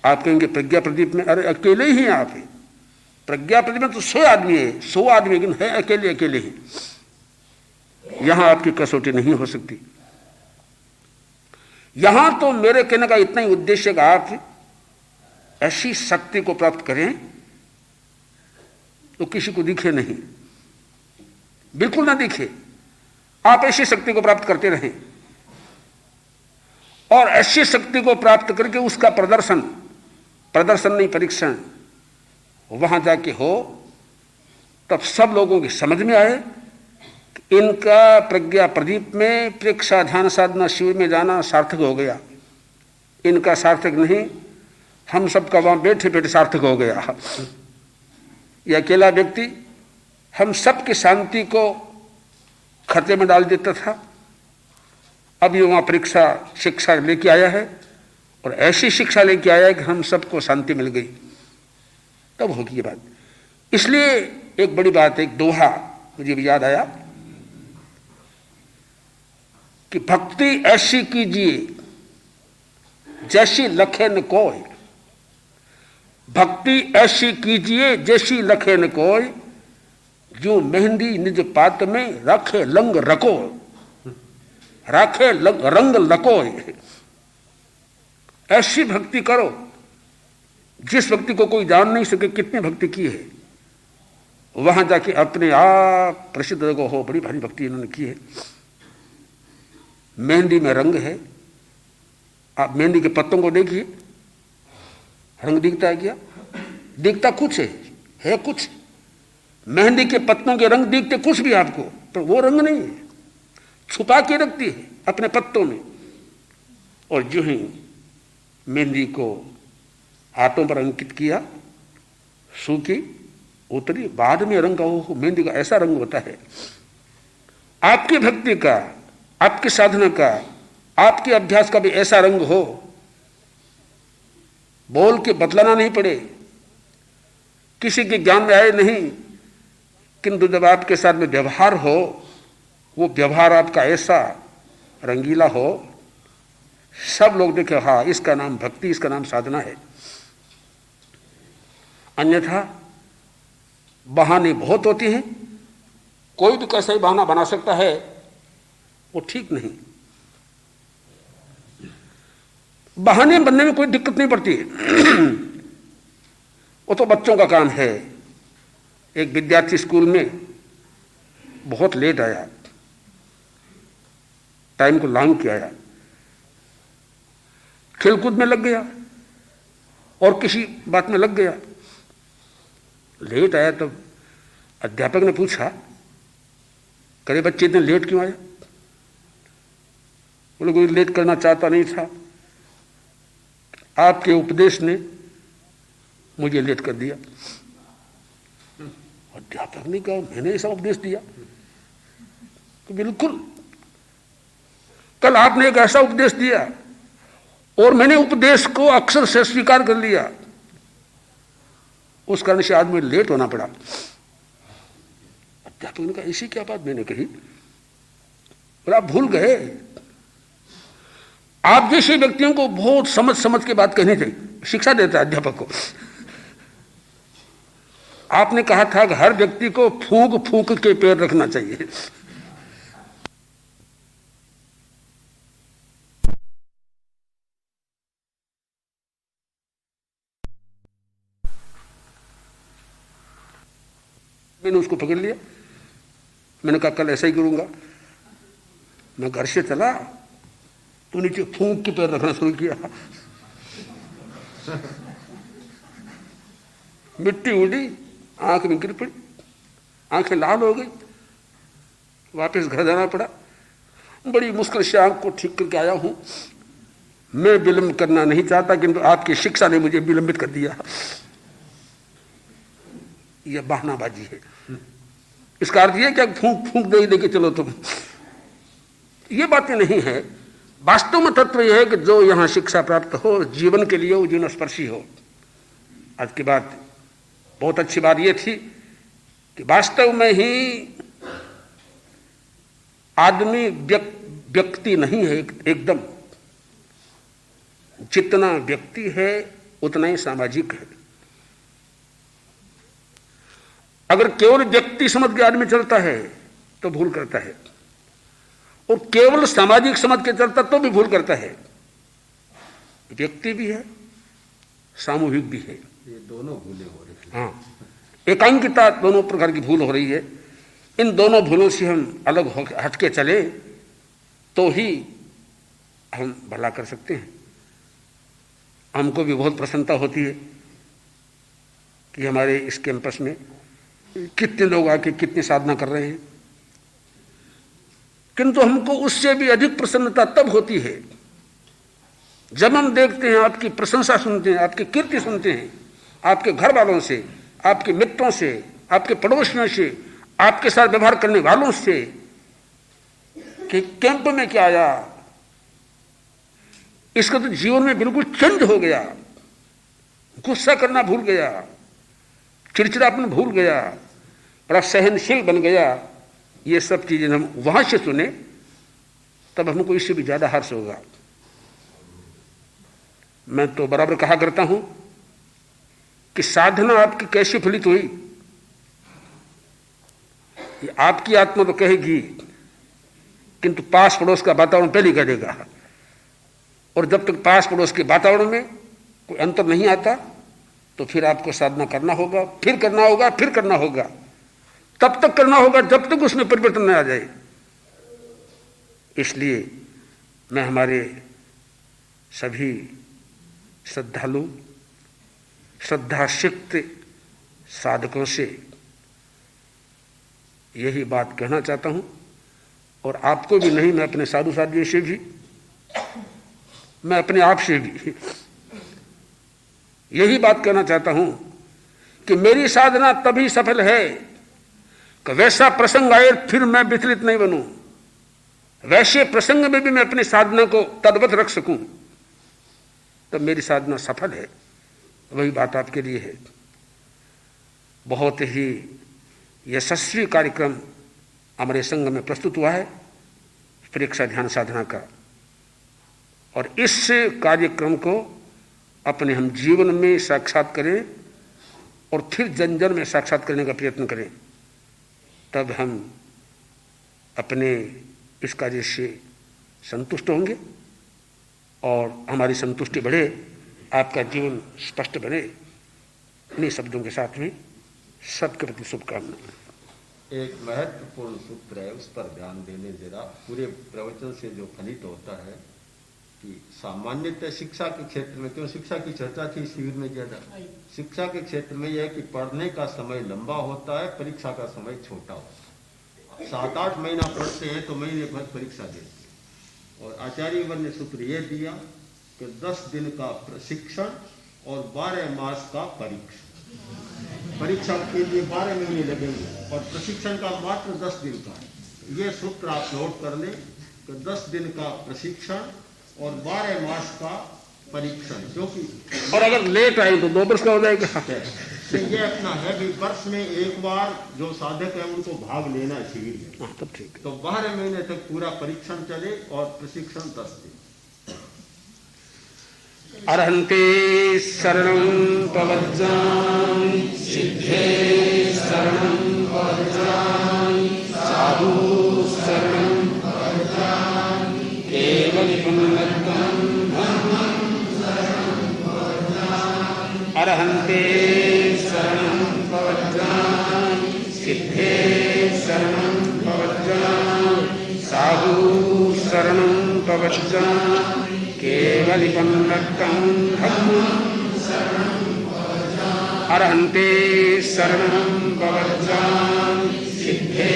आप कहेंगे प्रज्ञा प्रदीप में अरे अकेले ही हैं आप। प्रज्ञा प्रदीप में तो 100 आदमी है, 100 आदमी, लेकिन है अकेले अकेले ही। यहां आपकी कसौटी नहीं हो सकती। यहां तो मेरे कहने का इतना ही उद्देश्य है कि आप ऐसी शक्ति को प्राप्त करें तो किसी को दिखे नहीं, बिल्कुल ना दिखे। आप ऐसी शक्ति को प्राप्त करते रहें और ऐसी शक्ति को प्राप्त करके उसका प्रदर्शन नहीं परीक्षण वहां जाके हो, तब सब लोगों की समझ में आए कि इनका प्रज्ञा प्रदीप में परीक्षा ध्यान साधना शिविर में जाना सार्थक हो गया। इनका सार्थक नहीं, हम सबका वहां बैठे बैठे सार्थक हो गया। यह अकेला व्यक्ति हम सबकी शांति को खतरे में डाल देता था, अब ये वहां परीक्षा शिक्षा लेके आया है और ऐसी शिक्षा लेके आया है कि हम सबको शांति मिल गई, तब होगी ये बात। इसलिए एक बड़ी बात है, एक दोहा मुझे भी याद आया कि भक्ति ऐसी कीजिए जैसी लखे न कोई, भक्ति ऐसी कीजिए जैसी लखे न कोई, जो मेहंदी निज पात में रखे लंग रको, राखे रंग लकोय। ऐसी भक्ति करो जिस भक्ति को कोई जान नहीं सके कितनी भक्ति की है, वहां जाके अपने आप प्रसिद्ध हो, बड़ी भारी भक्ति इन्होंने की है। मेहंदी में रंग है। आप मेहंदी के पत्तों को देखिए, रंग दिखता है क्या? दिखता कुछ है कुछ। मेहंदी के पत्तों के रंग दिखते कुछ भी आपको, पर वो रंग नहीं है, छुपा के रखती है अपने पत्तों में। और जो ही मेहंदी को हाथों पर अंकित किया, सूखी, उतरी, बाद में रंग का वो मेहंदी का ऐसा रंग होता है। आपकी भक्ति का, आपकी साधना का, आपके अभ्यास का भी ऐसा रंग हो, बोल के बतलाना नहीं पड़े, किसी के ज्ञान में आए नहीं, किंतु जब आपके साथ में व्यवहार हो, वो व्यवहार आपका ऐसा रंगीला हो, सब लोग देखे हाँ इसका नाम भक्ति, इसका नाम साधना है। अन्यथा बहाने बहुत होते हैं, कोई भी कैसा ही बहाना बना सकता है, वो ठीक नहीं। बहाने बनने में कोई दिक्कत नहीं पड़ती वो तो बच्चों का काम है। एक विद्यार्थी स्कूल में बहुत लेट आया, टाइम को लांग के आया, खेलकूद में लग गया और किसी बात में लग गया। लेट आया तब अध्यापक ने पूछा, करे बच्चे इतने लेट क्यों आया? बोले कोई लेट करना चाहता नहीं था, आपके उपदेश ने मुझे लेट कर दिया। अध्यापक ने कहा मैंने ऐसा उपदेश दिया? तो बिल्कुल, कल आपने एक ऐसा उपदेश दिया और मैंने उपदेश को अक्षर से स्वीकार कर लिया, उस कारण से आज मुझे लेट होना पड़ा। अध्यापक ने कहा ऐसी क्या बात मैंने कही? बोला आप भूल गए, आप जैसे व्यक्तियों को बहुत समझ समझ के बात कहनी चाहिए। शिक्षा देता है अध्यापक को। आपने कहा था कि हर व्यक्ति को फूंक फूंक के पैर रखना चाहिए। मैंने उसको पकड़ लिया, मैंने कहा कल ऐसा ही करूंगा। मैं घर से चला तो नीचे फूंक के पैर रखना शुरू किया, मिट्टी उड़ी, आंख में गिर पड़ी, आंखें लाल हो गई, वापस घर जाना पड़ा। बड़ी मुश्किल से आंख को ठीक करके आया हूं। मैं विलंब करना नहीं चाहता, किंतु आपकी शिक्षा ने मुझे विलंबित कर दिया। यह बहानाबाजी है। इसका अर्थ यह क्या फूंक फूंक दे के चलो तुम, ये बातें नहीं है। वास्तव में तत्व यह है कि जो यहां शिक्षा प्राप्त हो, जीवन के लिए वो जीवन स्पर्शी हो। आज की बात बहुत अच्छी बात यह थी कि वास्तव में ही आदमी व्यक्ति नहीं है एकदम, जितना व्यक्ति है उतना ही सामाजिक है। अगर केवल व्यक्ति समझ के आदमी चलता है तो भूल करता है, और केवल सामाजिक समझ के चलता तो भी भूल करता है। व्यक्ति भी है, सामूहिक भी है, ये दोनों भूलें हो रही हैं। हाँ, एकांकिता दोनों प्रकार की भूल हो रही है। इन दोनों भूलों से हम अलग हटके चले तो ही हम भला कर सकते हैं। हमको भी बहुत प्रसन्नता होती है कि हमारे इस कैंपस में कितने लोग आके कितनी साधना कर रहे हैं, किंतु हमको उससे भी अधिक प्रसन्नता तब होती है जब हम देखते हैं, आपकी प्रशंसा सुनते हैं, आपकी कीर्ति सुनते हैं, आपके घर वालों से, आपके मित्रों से, आपके पड़ोसियों से, आपके साथ व्यवहार करने वालों से, कि कैंप में क्या आया, इसका तो जीवन में बिल्कुल चेंज हो गया, गुस्सा करना भूल गया, चिड़चिड़ापन भूल गया, बड़ा सहनशील बन गया। ये सब चीजें हम वहां से सुने तब हमको इससे भी ज्यादा हर्ष होगा। मैं तो बराबर कहा करता हूं कि साधना आपकी कैसी फलित हुई, ये आपकी आत्मा तो कहेगी, किंतु पास पड़ोस का वातावरण पहले कह देगा। और जब तक पास पड़ोस के वातावरण में कोई अंतर नहीं आता तो फिर आपको साधना करना होगा, फिर करना होगा, फिर करना होगा। तब तक करना होगा जब तक उसमें परिवर्तन न आ जाए। इसलिए मैं हमारे सभी श्रद्धालु श्रद्धासिक्त साधकों से यही बात कहना चाहता हूं, और आपको भी नहीं, मैं अपने साधु साधियों से भी, मैं अपने आप से भी यही बात कहना चाहता हूं कि मेरी साधना तभी सफल है कि वैसा प्रसंग आए फिर मैं विचलित नहीं बनूं, वैसे प्रसंग में भी मैं अपनी साधना को तद्वत रख सकूं, तब मेरी साधना सफल है। वही बात आपके लिए है। बहुत ही यशस्वी कार्यक्रम हमारे संघ में प्रस्तुत हुआ है परीक्षा ध्यान साधना का, और इस कार्यक्रम को अपने हम जीवन में साक्षात करें और फिर जन जन में साक्षात करने का प्रयत्न करें, तब हम अपने इस कार्य से संतुष्ट होंगे और हमारी संतुष्टि बढ़े, आपका जीवन स्पष्ट बने। इन्हीं शब्दों के साथ में सबके प्रति शुभकामनाएं। एक महत्वपूर्ण सूत्र है, उस पर ध्यान देने जरा। पूरे प्रवचन से जो फलित होता है कि सामान्यतः शिक्षा के क्षेत्र में, क्यों शिक्षा की चर्चा थी शिविर में ज्यादा, शिक्षा के क्षेत्र में यह है कि पढ़ने का समय लंबा होता है, परीक्षा का समय छोटा होता है। 7-8 महीना पढ़ते हैं तो महीने भर परीक्षा देते हैं। और आचार्यवर ने सूत्र यह दिया कि 10 दिन का प्रशिक्षण और 12 मास का परीक्षण। परीक्षा के लिए 12 महीने लगेंगे और प्रशिक्षण का मात्र 10 दिन का है। ये सूत्र आप नोट कर लें कि 10 दिन का प्रशिक्षण और 12 मास का परीक्षण, क्योंकि और अगर लेट आए तो 2 वर्ष का हो जाएगा। तो ये अपना है कि वर्ष में एक बार जो साधक है उनको भाग लेना है शिविर में। तब ठीक। तो 12 महीने तक पूरा परीक्षण चले और प्रशिक्षण 10 दिन। अर्हन्ते शरणं प्रवज्जामि, सिद्धे शरणं प्रवज्जामि, साधु शरणं प्रवज्जामि, केवलं धम्मं शरणं प्रवज्जामि। अर्हन्ते शरणं प्रवज्जामि, सिद्धे शरणं प्रवज्जामि, साधु शरणं प्रवज्जामि, केवलिपं रक्तं धम्मं शरणं प्रवज्जामि। अर्हन्ते शरणं प्रवज्जामि, सिद्धे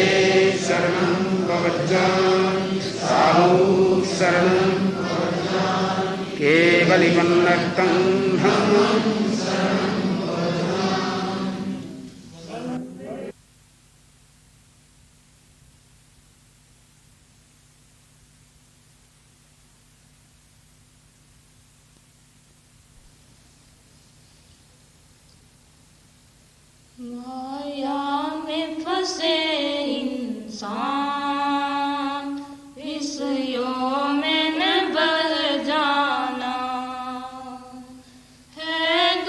शरणं प्रवज्जामि, साधु शरणं प्रवज्जामि, केवलिपं रक्तं धम्मं शरणं प्रवज्जामि। माया में फंसे इंसान विषयों में न बह जाना है।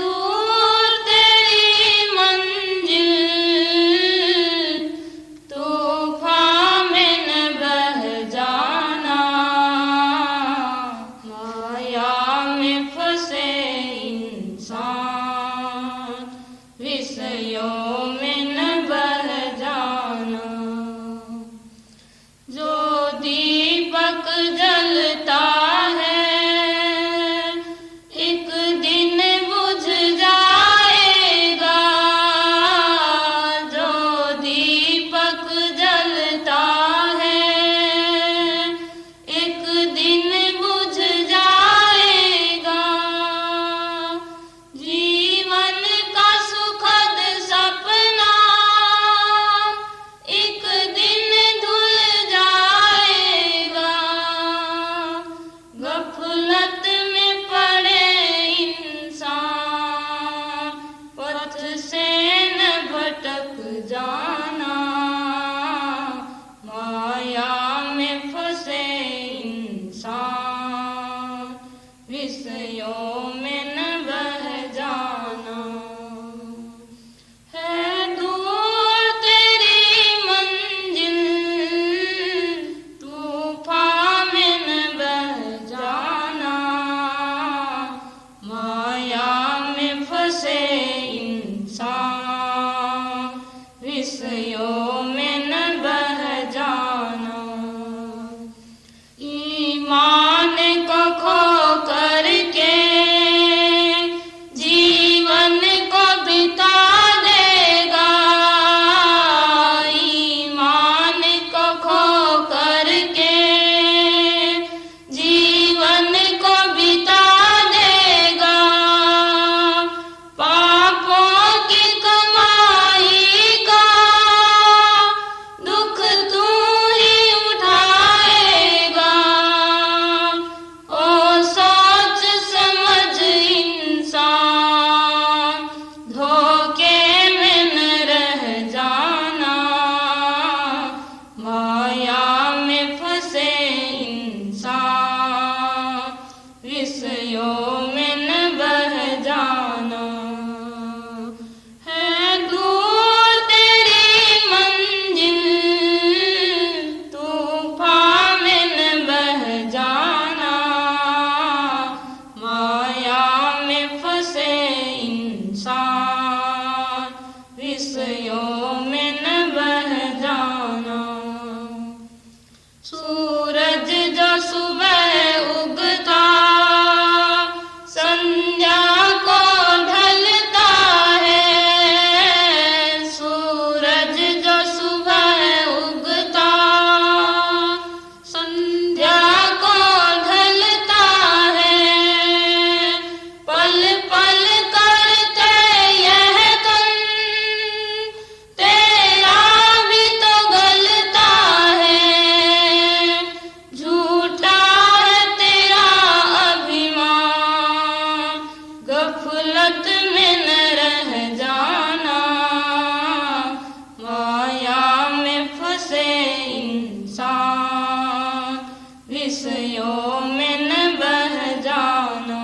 विषयों में न बह जाना।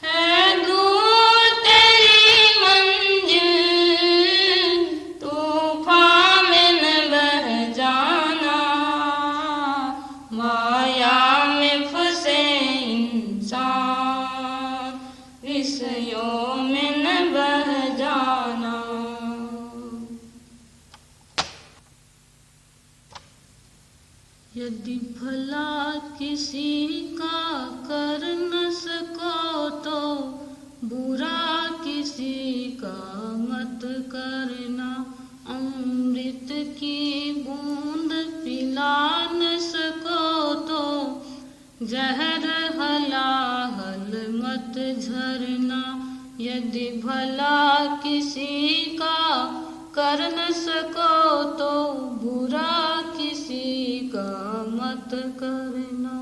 है दूर तेरी मंजिल, तूफान में न बह जाना। माया में फंसे इंसान, विषयों में न बह जाना। यदि भला किसी का कर न सको तो बुरा किसी का मत करना। अमृत की बूंद पिला न सको तो जहर हलाहल मत झरना। यदि भला किसी का कर न सको तो बुरा किसी का मत करना।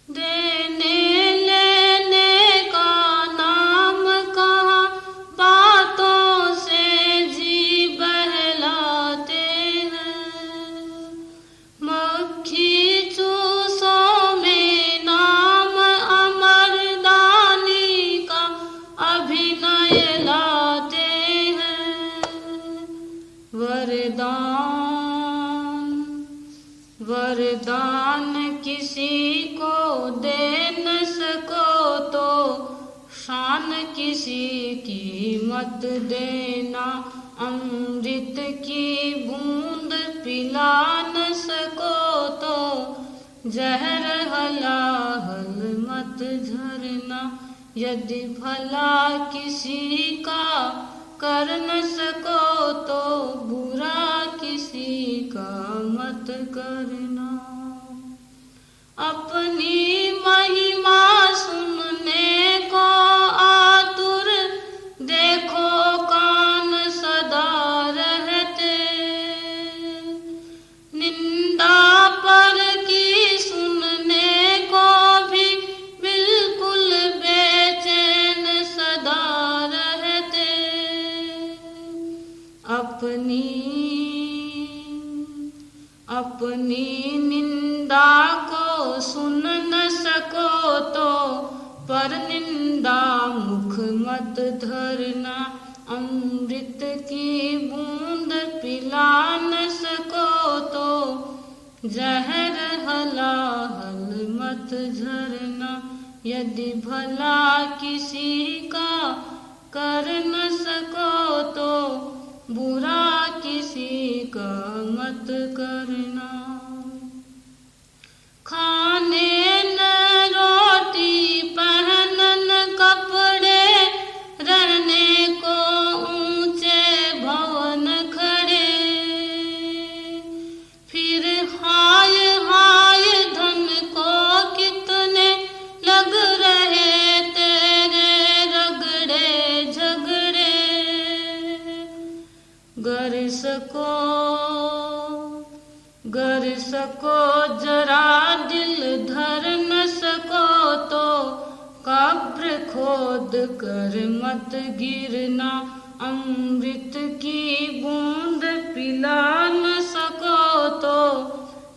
देने लेने का नाम कहाँ, बातों से जी बहलाते हैं। मक्खी चूसों में नाम अमरदानी का अभिनय लाते हैं। वरदान किसी को दे न सको तो शान किसी की मत देना। अमृत की बूंद पिला न सको तो जहर हलाहल मत झरना। यदि भला किसी का कर न सको तो बुरा किसी का मत करना। अपनी महिमा सुनने को आतुर देखो कान सदा रहते। निंदा पर की सुनने को भी बिल्कुल बेचैन सदा रहते। अपनी निंदा को सुन न सको तो पर निंदा मुख मत धरना। अमृत की बूंद पिला न सको तो जहर हलाहल मत झरना। यदि भला किसी का कर न सको तो बुरा किसी का मत करना। खाने न रोटी पहनन कपड़े, रहने को ऊंचे भवन खड़े। फिर हाय हाय धन को कितने लग रहे तेरे रगड़े झगड़े। गर सको जरा दिल धर न सको तो कब्र खोद कर मत गिरना। अमृत की बूंद पिला न सको तो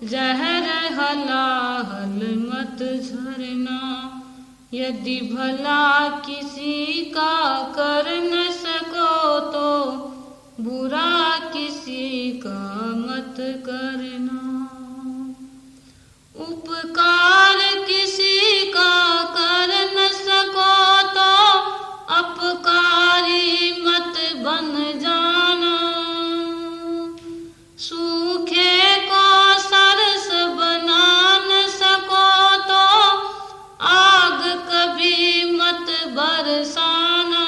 जहर हलाहल मत झरना। यदि भला किसी का कर न सको तो बुरा किसी का मत करना। उपकार किसी का कर न सको तो अपकारी मत बन जाना। सूखे को सरस बना न सको तो आग कभी मत बरसाना।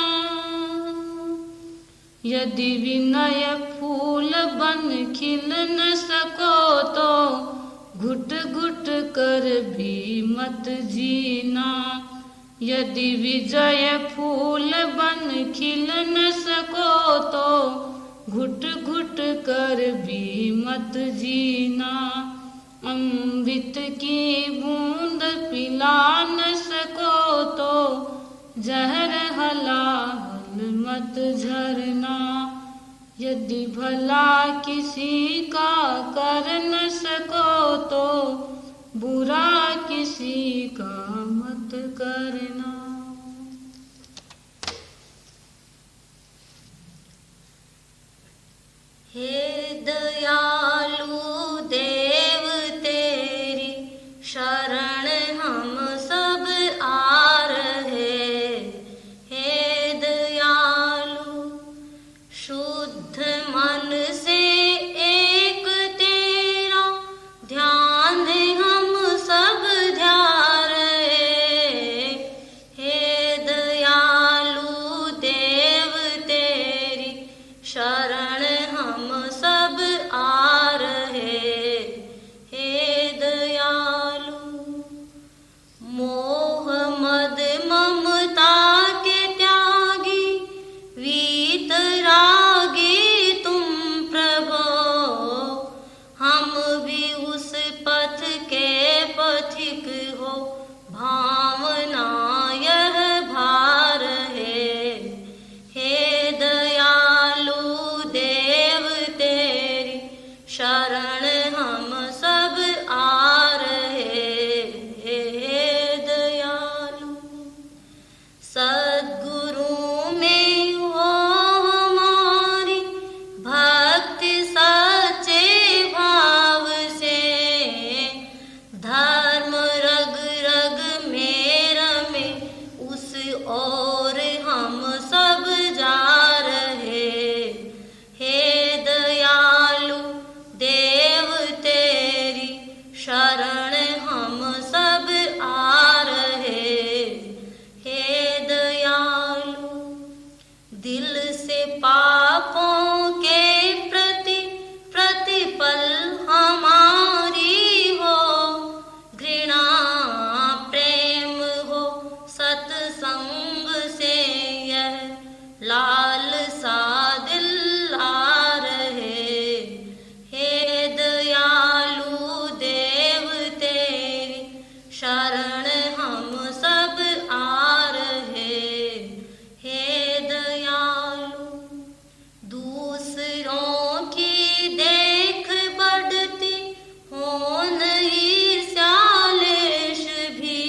यदि विनय फूल बन खिल न सको तो घुट घुट कर भी मत जीना। यदि विजय फूल बन खिल न सको तो घुट घुट कर भी मत जीना। अमृत की बूंद पिला न सको तो जहर हलाहल मत झरना। यदि भला किसी का कर न सको तो बुरा किसी का मत करना। हे दयालु देव तेरी शरण हम सब आ रहे। हे दयालु शुद्ध मन से एक तेरा ध्यान हम सब ध्यान रहे। हे दयालु देव तेरी शरण हम सब आ रहे। हे दयालु मोह मद ममता के त्यागी वीतरागी तुम प्रभो। हम भी उस पथ के पथिक हो भावना यह भार है। हे दयालु देव तेरी शरण हम सब आ रहे। हे दयालु सद्गुरु में हो हमारी भक्ति सच्चे भाव से। धर्म रग रग में रमे उस ओर हम सब जा रहे। हे दयालु देव तेरी शरण हम सब आ रहे। हे दयालु दिल से पापों के प्रति प्रतिपल हमारी हो घृणा प्रेम हो सत्संग से यह लालसा दिल आ रहे। हे दयालु देव तेरी शरण हम सब आ रहे। हे दयालु दूसरों की देख बढ़ती होन ईर्ष्यालेश भी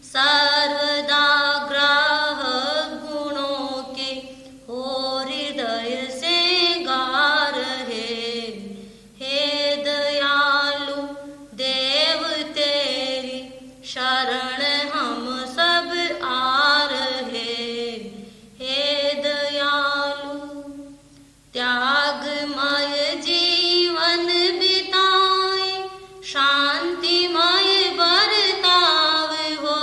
सर्वदा ग्राहक गुणों के हो हृदय से गा रहे। हे दयालु देव तेरी शरण हम सब आ रहे। हे दयालु त्यागमय जीवन बिताए शांतिमय बर्ताव हो।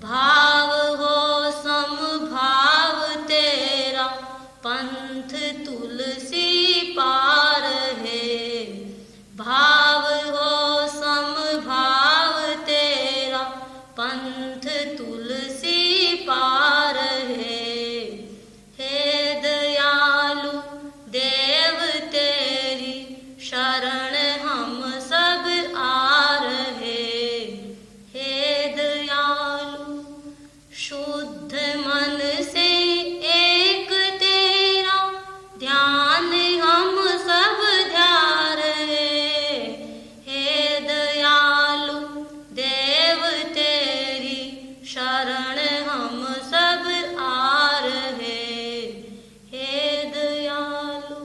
भाव हो समभाव तेरा पंथ तुलसी पार है। भाव हो समभाव तेरा पंथ तुलसी पार है। हे दयालु देव तेरी शरण हम सब आ रहे। हे दयालु शुद्ध मन से एक तेरा ध्यान हम सब ध्यान रहे। हे दयालु देव तेरी शरण हम सब आ रहे। हे दयालु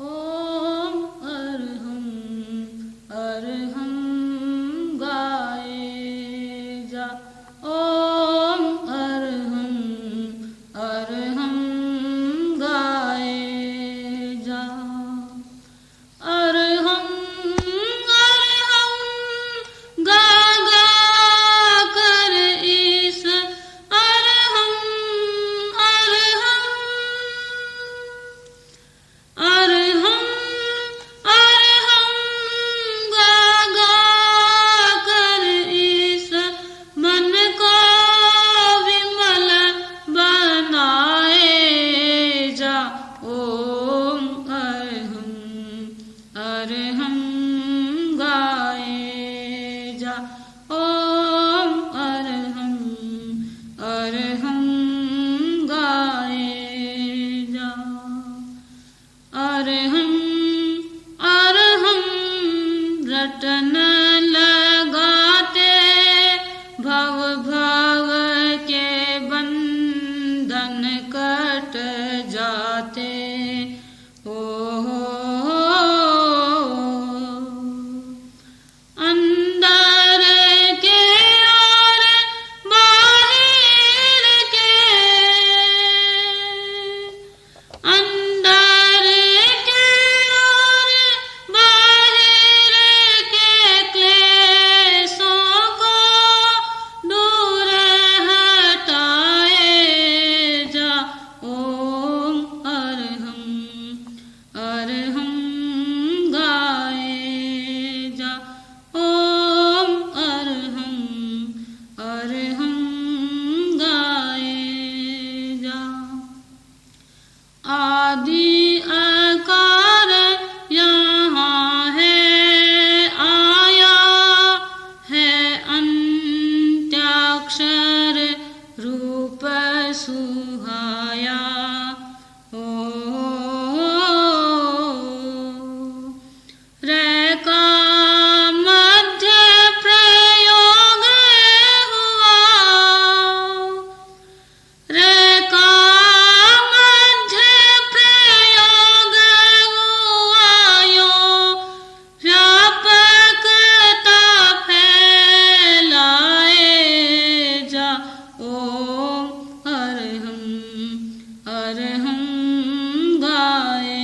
ओम अरहम गाए जा। ओम अरहम गाए जा। अरहम गा गा कर इस अरहम अरहम गा गा कर इस मन को विमल बनाए जा। ओम अरहम गाए जा। ओम अरहम अरहम अरहम रटन लगाते भव भव के बंधन कट जाते। ओ अंदर के और बाहर के, अंदर के और बाहर के क्लेशों को दूर हटाए जा। ओम अरहम अरहम गाए जा। ओम अरहम अरहम गाए जा। आदि आकार यहाँ है आया है अंत्याक्षर रूप सुहाया। ओ रे का मध्य प्रयोग हुआ, रे का मध्य प्रयोग हुआ यो व्यापकता फैलाए जा। ओम अरहम अरहम गाए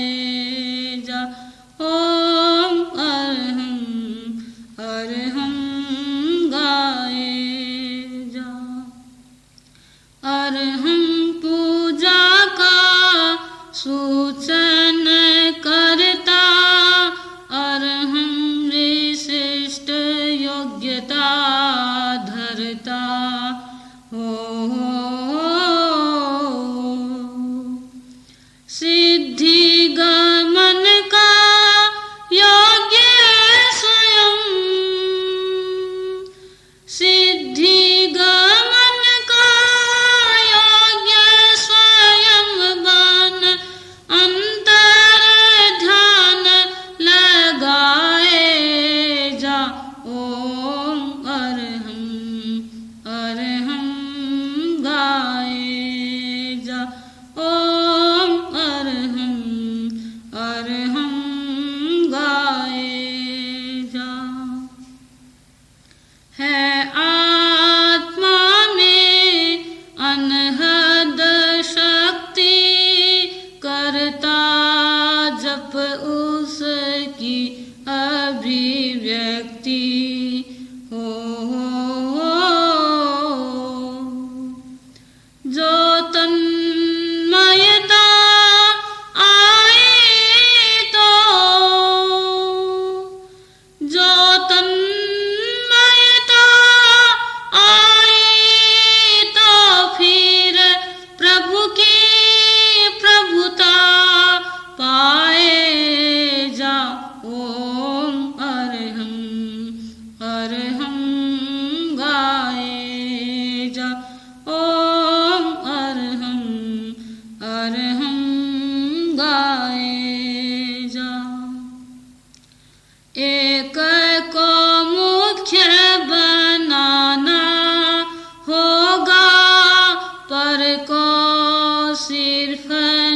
जा। ओम अरहम अरहम गाए जा। अरहम पूजा का सूचन करता, अरहम विशिष्ट योग्यता धरता। हो सिद्धि गमन का योग्य स्वयं, सिद्धि गमन का योग्य स्वयं बन अंतर ध्यान लगाए जा। ओम अरहम अरहम गाए जा। ओम अरहम अरहम गाए जा। है आत्मा में अनहद शक्ति, करता जप उसकी अभिव्यक्ति। हो जो तन्मयता आए तो, जो तन्मयता आए तो फिर प्रभु की प्रभुता पाए जा। ओम अरहम अरहम गाए जा। ओम अरहम अरहम गाए जा। एक को मुख्य बनाना होगा, पर को सिर्फ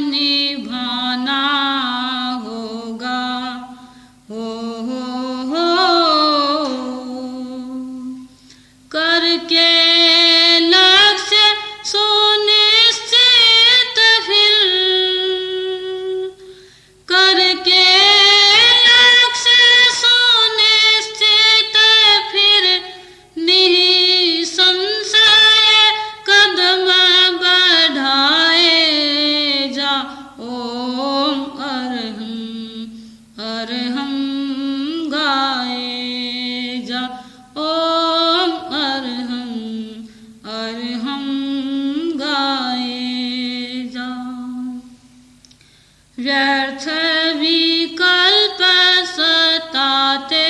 निभाना होगा। हो करके लक्ष्य सुनिश्चित फिर, करके लक्ष्य सुनिश्चित फिर निसंशय कदम बढ़ाए जा। ओम अरहम अरहम गाए जा। ओम अरहम अरहम गाए जा। व्यर्थ विकल्प सताते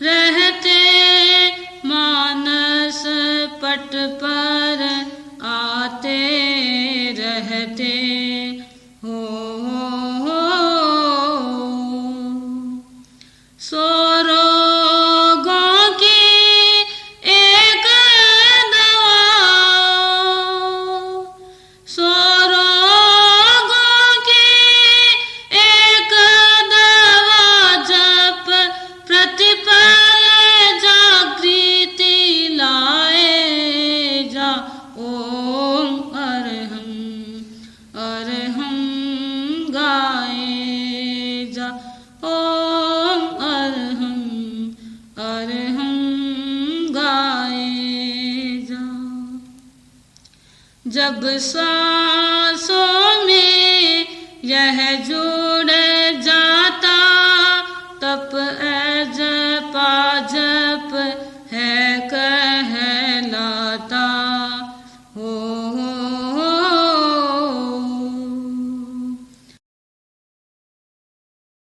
रहते मानस पट पर आते रहते। हो जब सांसों में यह जो